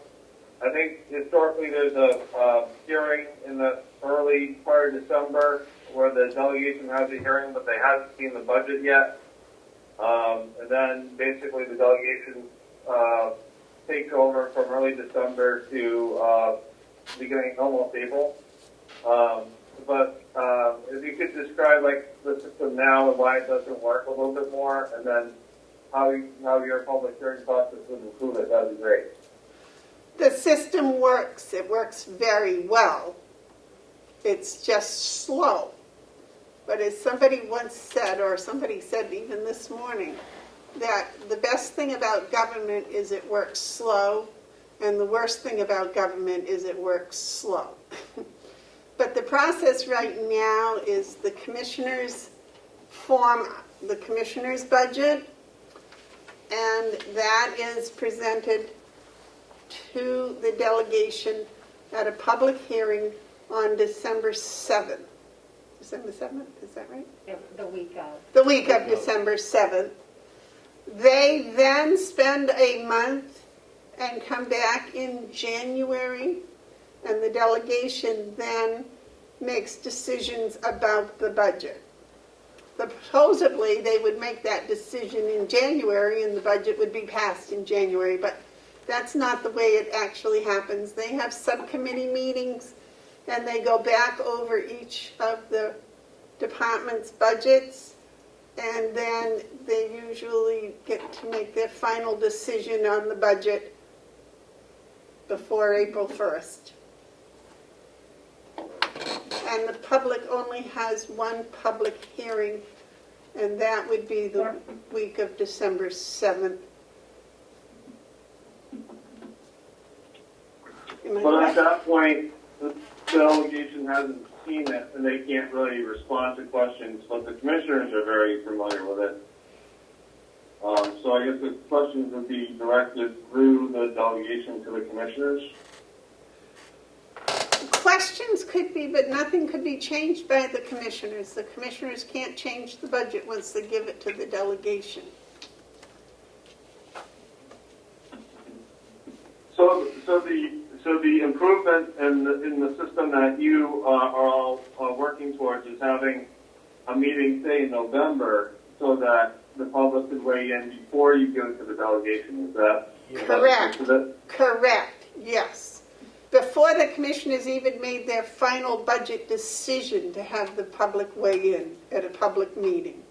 I think historically there's a hearing in the early part of December where the delegation has a hearing, but they haven't seen the budget yet. And then basically the delegation takes over from early December to beginning almost April. But if you could describe like the system now and why it doesn't work a little bit more, and then how your public hearing process would improve it, that'd be great. The system works. It works very well. It's just slow. But as somebody once said, or somebody said even this morning, that the best thing about government is it works slow, and the worst thing about government is it works slow. But the process right now is the commissioners form the commissioner's budget, and that is presented to the delegation at a public hearing on December 7th. December 7th, is that right? The week of. The week of December 7th. They then spend a month and come back in January, and the delegation then makes decisions about the budget. Supposedly, they would make that decision in January, and the budget would be passed in January, but that's not the way it actually happens. They have subcommittee meetings, and they go back over each of the department's budgets, and then they usually get to make their final decision on the budget before April 1st. And the public only has one public hearing, and that would be the week of December 7th. But at that point, the delegation hasn't seen it, and they can't really respond to questions, but the commissioners are very familiar with it. So I guess the questions would be directed through the delegation to the commissioners. Questions could be, but nothing could be changed by the commissioners. The commissioners can't change the budget once they give it to the delegation. So the improvement in the system that you are all working towards is having a meeting, say, in November, so that the public could weigh in before you go to the delegation. Is that Correct. Is that Correct, yes. Before the commissioners even made their final budget decision to have the public weigh in at a public meeting.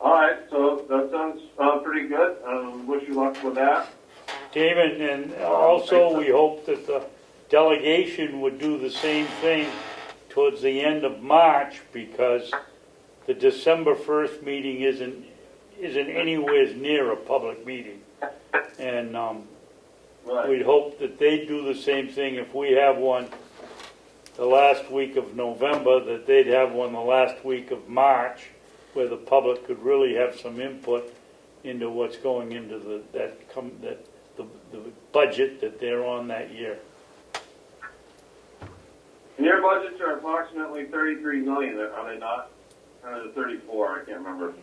all right? So that sounds pretty good. Wish you luck with that. David, and also we hope that the delegation would do the same thing towards the end of March, because the December 1st meeting isn't anywhere near a public meeting. And Right. we'd hope that they do the same thing. If we have one the last week of November, that they'd have one the last week of March, where the public could really have some input into what's going into the budget that they're on that year. And your budgets are approximately 33 million, are they not? Or is it 34? I can't remember.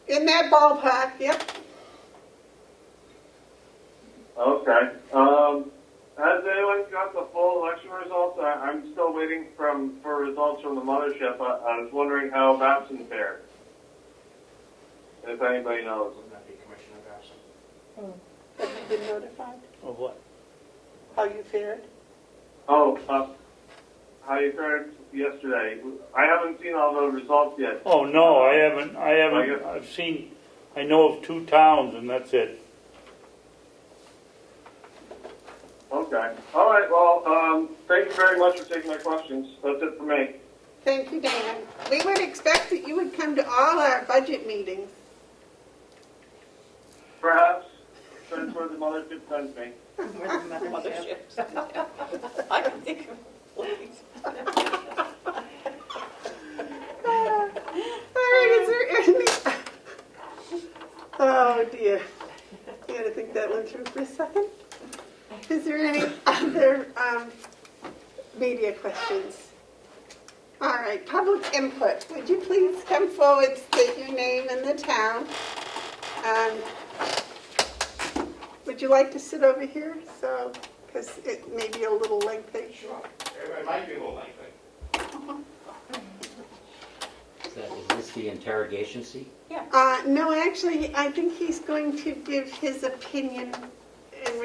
In that ballpark, yep. Okay. Has anyone got the full election results? I'm still waiting for results from the mothership. I was wondering how Babson fared. If anybody knows. Wouldn't that be Commissioner Garson? Have you been notified Of what? how you fared? Oh, how you fared yesterday? I haven't seen all the results yet. Oh, no, I haven't, I know of 2 towns and that's it. Okay. All right. Well, thank you very much for taking my questions. That's it for me. Thank you, Dan. We would expect that you would come to all our budget meetings. Perhaps that's where the mothership sends me. Motherships. I can think of ways. All right, is there any? Oh dear. You gotta think that one through for a second. Is there any other media questions? All right, public input. Would you please come forward, state your name and the town? Would you like to sit over here? So, because it may be a little lengthy. Sure. It might be a little lengthy. Is this the interrogation seat? No, actually, I think he's going to give his opinion and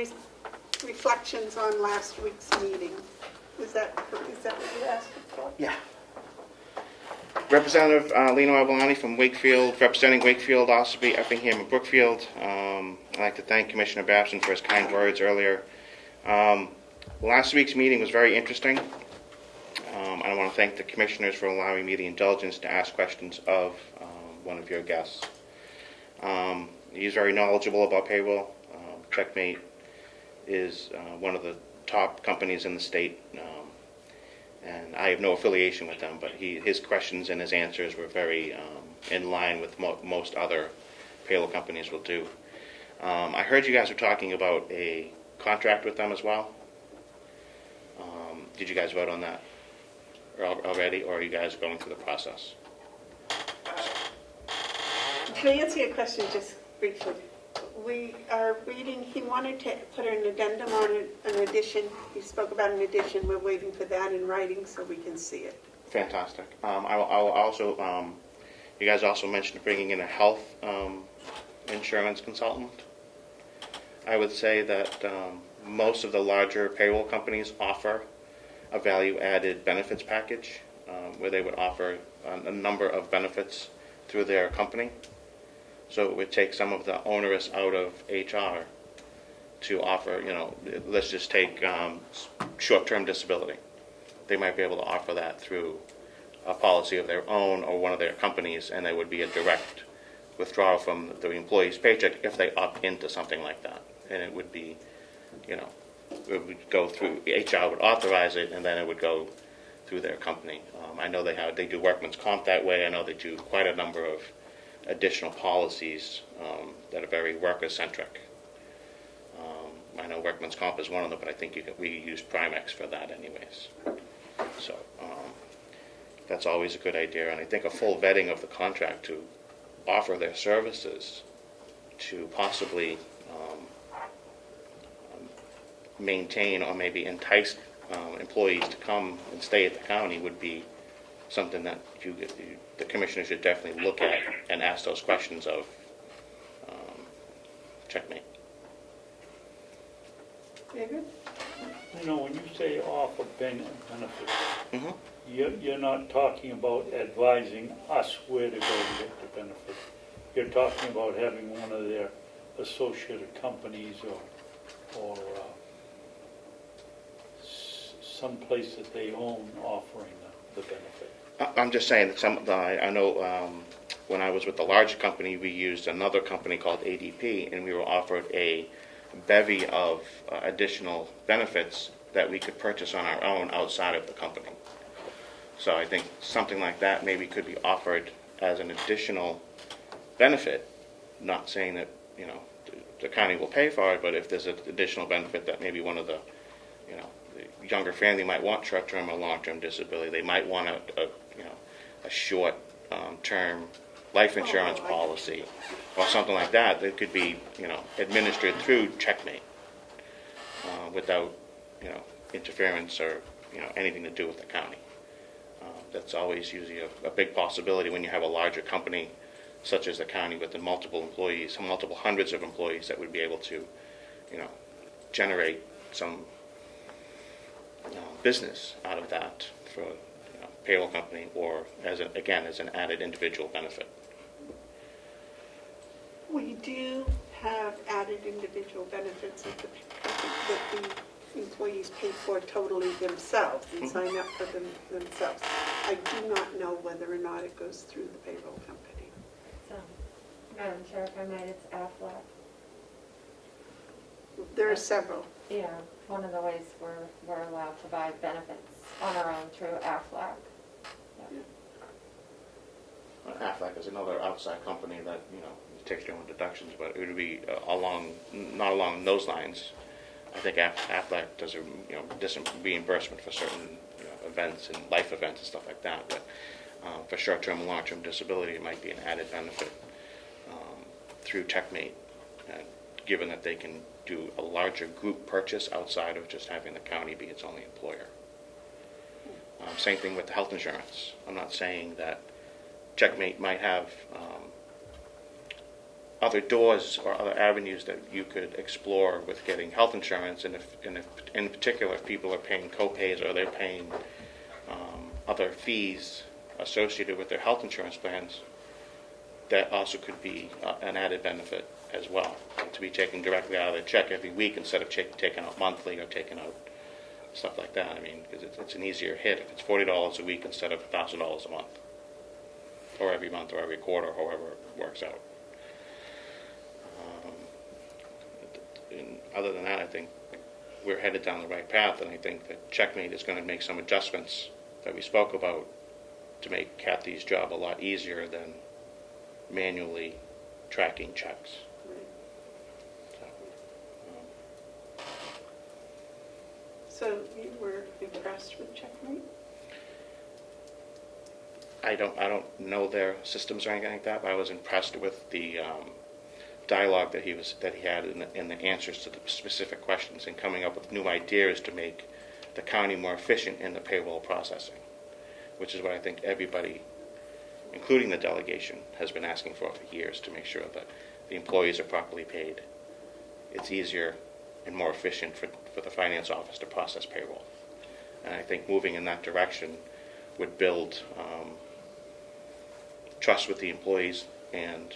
reflections on last week's meeting. Is that what you asked for? Yeah. Representative Lino Avalani from Wakefield, representing Wakefield, Ossipee, Effingham, and Brookfield. I'd like to thank Commissioner Babson for his kind words earlier. Last week's meeting was very interesting. I want to thank the commissioners for allowing me the indulgence to ask questions of one of your guests. He's very knowledgeable about payroll. Checkmate is one of the top companies in the state, and I have no affiliation with them, but his questions and his answers were very in line with most other payroll companies will do. I heard you guys were talking about a contract with them as well. Did you guys vote on that already, or are you guys going through the process? Can I answer your question just briefly? We are reading, he wanted to put an addendum on an addition. He spoke about an addition. We're waiting for that in writing so we can see it. Fantastic. I will also, you guys also mentioned bringing in a health insurance consultant. I would say that most of the larger payroll companies offer a value-added benefits package where they would offer a number of benefits through their company. So it would take some of the onerous out of HR to offer, let's just take short-term disability. They might be able to offer that through a policy of their own or one of their companies, and there would be a direct withdrawal from the employee's paycheck if they opt into something like that. And it would be, it would go through, HR would authorize it, and then it would go through their company. I know they do workman's comp that way. I know they do quite a number of additional policies that are very worker-centric. I know workman's comp is one of them, but I think we use Primex for that anyways. So that's always a good idea, and I think a full vetting of the contract to offer their services to possibly maintain or maybe entice employees to come and stay at the county would be something that the commissioner should definitely look at and ask those questions of Checkmate. David? When you say offer benefits, Mm-hmm. you're not talking about advising us where to go to get the benefits. You're talking about having one of their associated companies or some place that they own offering the benefit. I'm just saying that I know when I was with the large company, we used another company called ADP, and we were offered a bevy of additional benefits that we could purchase on our own outside of the company. So I think something like that maybe could be offered as an additional benefit, not saying that, the county will pay for it, but if there's an additional benefit that maybe one of the younger family might want short-term or long-term disability, they might want a short-term life insurance policy or something like that could be, administered through Checkmate. without, interference or, anything to do with the county. That's always usually a big possibility when you have a larger company such as the county with the multiple employees, multiple hundreds of employees that would be able to, generate some business out of that for payroll company or as an added individual benefit. We do have added individual benefits that the employees pay for totally themselves and sign up for themselves. I do not know whether or not it goes through the payroll company. So, Madam Chair, if I might, it's AFLAC. There are several. Yeah, one of the ways we're allowed to buy benefits on our own through AFLAC. Aflac is another outside company that takes their own deductions, but it would be not along those lines. I think Aflac does a reimbursement for certain events and life events and stuff like that. But for short-term and long-term disability, it might be an added benefit through Checkmate, given that they can do a larger group purchase outside of just having the county be its only employer. Same thing with the health insurance. I'm not saying that Checkmate might have other doors or other avenues that you could explore with getting health insurance, and if in particular if people are paying co-pays or they're paying other fees associated with their health insurance plans, that also could be an added benefit as well, to be taken directly out of their check every week instead of taken out monthly or taken out stuff like that. I mean, because it's an easier hit if it's $40 a week instead of $1,000 a month, or every month or every quarter, however it works out. And other than that, I think we're headed down the right path, and I think that Checkmate is going to make some adjustments that we spoke about to make Kathy's job a lot easier than manually tracking checks. So you were impressed with Checkmate? I don't know their systems or anything like that, but I was impressed with the dialogue that he had in the answers to the specific questions and coming up with new ideas to make the county more efficient in the payroll processing, which is what I think everybody, including the delegation, has been asking for years, to make sure that the employees are properly paid. It's easier and more efficient for the finance office to process payroll. And I think moving in that direction would build trust with the employees and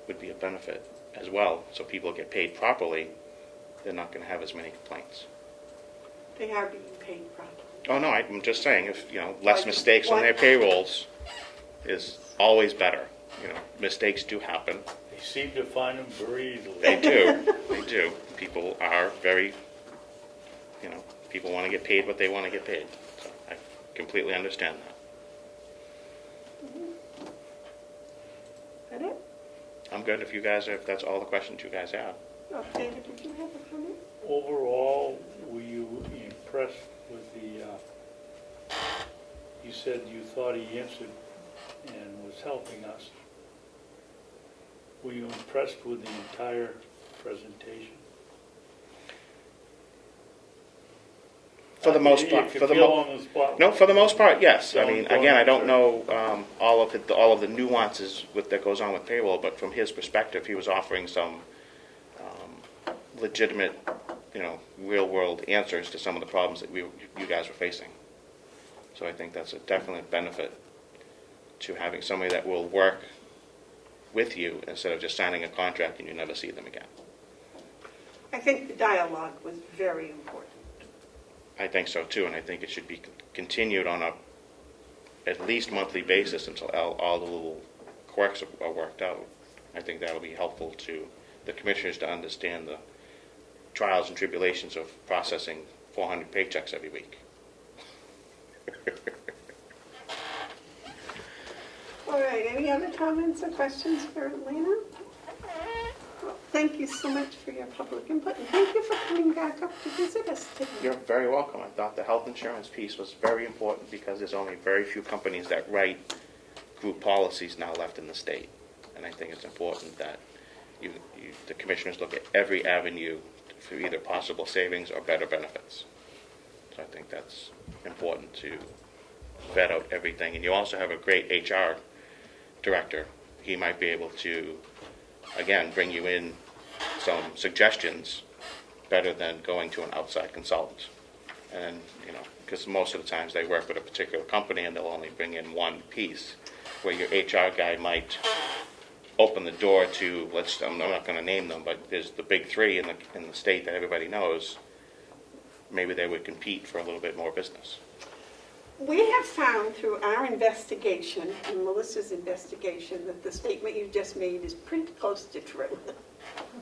would be a benefit as well. So people get paid properly, they're not going to have as many complaints. They are being paid properly. Oh no, I'm just saying, if less mistakes on their payrolls is always better. Mistakes do happen. They seem to find them very easily. They do. They do. People are very, people want to get paid what they want to get paid. So I completely understand that. That it? I'm good if that's all the questions you guys have. Oh, David, did you have a comment? Overall, were you impressed with you said you thought he answered and was helping us. Were you impressed with the entire presentation? For the most part. If you feel on the spot. No, for the most part, yes. I mean, Don't again, I don't answer. know all of the nuances that goes on with payroll, but from his perspective, he was offering some legitimate, real-world answers to some of the problems that you guys were facing. So I think that's a definite benefit to having somebody that will work with you instead of just signing a contract and you never see them again. I think the dialogue was very important. I think so too, and I think it should be continued on a at least monthly basis until all the little quirks are worked out. I think that will be helpful to the commissioners to understand the trials and tribulations of processing 400 paychecks every week. All right, any other comments or questions for Lena? Well, thank you so much for your public input, and thank you for coming back up to visit us today. You're very welcome. I thought the health insurance piece was very important because there's only very few companies that write group policies now left in the state. And I think it's important that the commissioners look at every avenue through either possible savings or better benefits. So I think that's important to vet out everything. And you also have a great HR director. He might be able to, again, bring you in some suggestions better than going to an outside consultant. And, because most of the times they work with a particular company and they'll only bring in one piece, where your HR guy might open the door to, I'm not going to name them, but there's the big three in the state that everybody knows. Maybe they would compete for a little bit more business. We have found through our investigation, and Melissa's investigation, that the statement you just made is pretty close to true.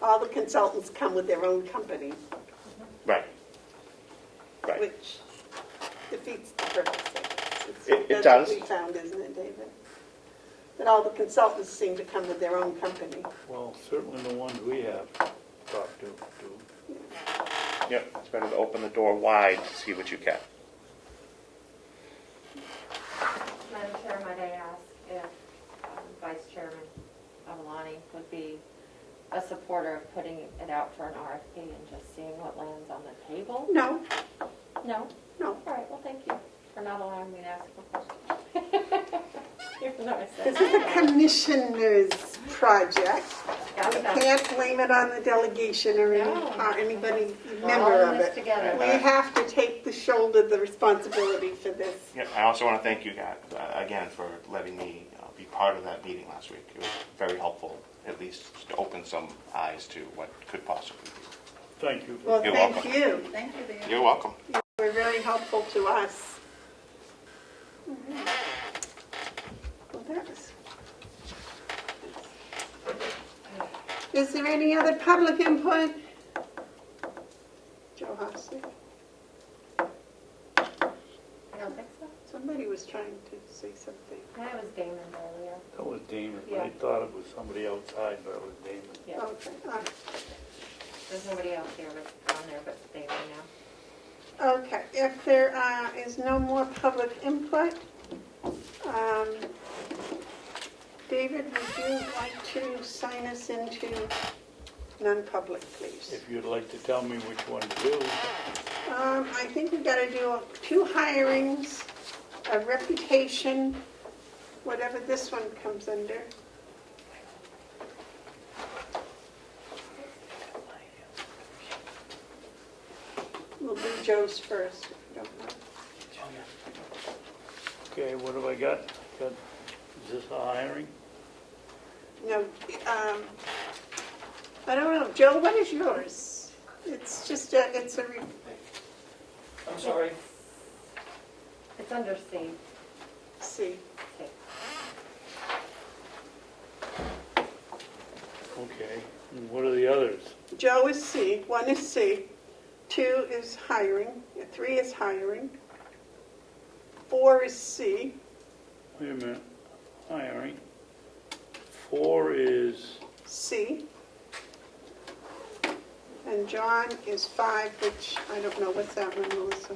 All the consultants come with their own company, Right. Right. which defeats the purpose, I guess. It That's does. what we found, isn't it, David? That all the consultants seem to come with their own company. Well, certainly the ones we have talked to do. Yep. It's better to open the door wide to see what you get. Madam Chair, might I ask if Vice Chairman Avalani would be a supporter of putting it out for an RFP and just seeing what lands on the table? No, No? no. All right, well, thank you for not allowing me to ask a question. Even though I said This is a commissioner's project. We Gotcha. can't blame it on the delegation or anybody We're member all of in this it. together. We have to take the responsibility for this. Yep. I also want to thank you guys again for letting me be part of that meeting last week. It was very helpful, at least to open some eyes to what could possibly be. Thank you. Well, You're thank welcome. you. Thank you, Dan. You're welcome. You were very helpful to us. Well, that was... Is there any other public input? Joe Hossie? I don't think so. Somebody was trying to say something. That was Damon earlier. That was Damon, but Yeah. I thought it was somebody outside, but it was Damon. Yeah. Okay, all right. There's nobody else here on there but Damon now. Okay, if there is no more public input, David, would you like to sign us into non-public, please? If you'd like to tell me which one to do. I think we've got to do 2 hirings, a reputation, whatever this one comes under. We'll do Joe's first, if you don't mind. Okay, what have I got? Is this a hiring? No, I don't know. Joe, what is yours? It's just it's a, I'm sorry. It's under C. see. Okay, and what are the others? Joe is C, 1 is C, 2 is hiring, 3 is hiring, 4 is C, Wait a minute, hiring. 4 is, C, and John is 5, which I don't know. What's that one, Melissa?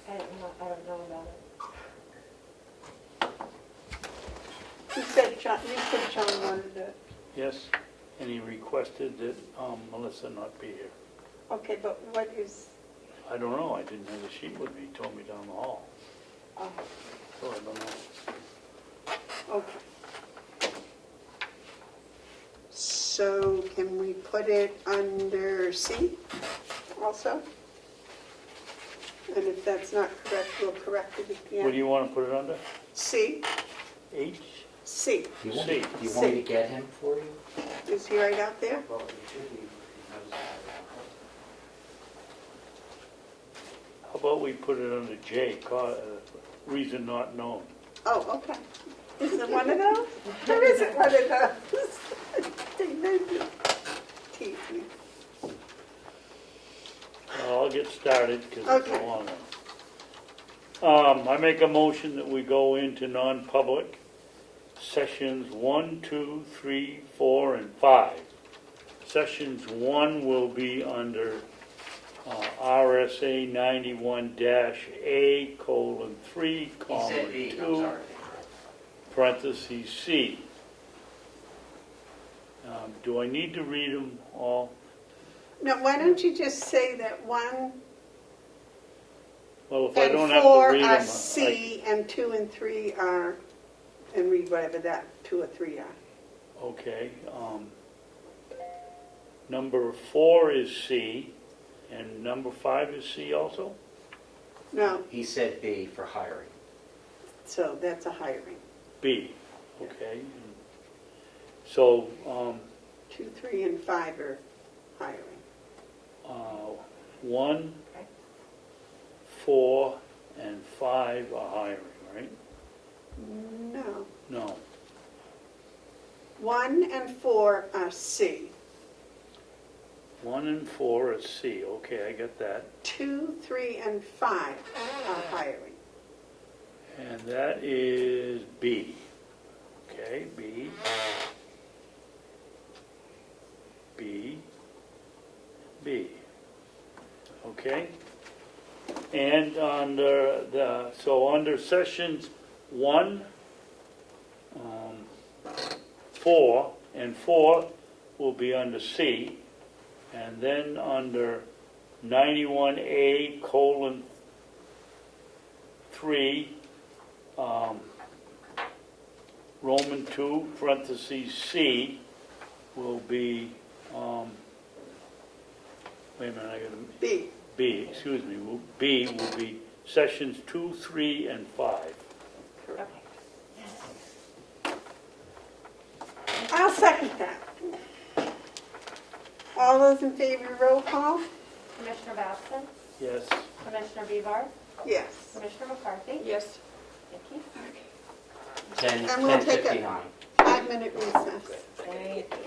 I don't know about it. You said John wanted it. yes, and he requested that Melissa not be here. Okay, but what is, I don't know, I didn't have the sheet with me, he told me down the hall, oh, so I don't know. okay. So can we put it under C also? And if that's not correct, we'll correct it again. What do you want to put it under? C, H? C. Do you want C. me to get him for you? Is he right out there? Well, it should be. How about we put it under J, reason not known? Oh, okay. Is it one of those? There isn't one of those. They tease me. Well, I'll get started because it's a Okay. long one. I make a motion that we go into non-public sessions 1, 2, 3, 4, and 5. Sessions 1 will be under RSA 91-A:3, comma 2, parentheses C. Do I need to read them all? No, why don't you just say that 1 Well, if I and don't have 4 to read are them, C, and 2 and 3 are, and read whatever that 2 or 3 are. okay. Number 4 is C, and number 5 is C also? No, He said B for hiring. so that's a hiring. B, okay. So, 2, 3, and 5 are hiring. 1, 4, and 5 are hiring, right? No. No. 1 and 4 are C. 1 and 4 are C, okay, I get that. 2, 3, and 5 are hiring. And that is B. Okay, B. B. B. Okay? And under under sections 1, 4, and 4 will be under C. And then under 91A colon 3, Roman 2, parentheses C, will be, wait a minute, I gotta, B. B, excuse me, B will be sections 2, 3, and 5. Okay. I'll second that. All those in favor, roll call? Commissioner Batson? Yes. Commissioner Bevar? Yes. Commissioner McCarthy? Yes. Thank you. 10:59. 5-minute recess. Thank you.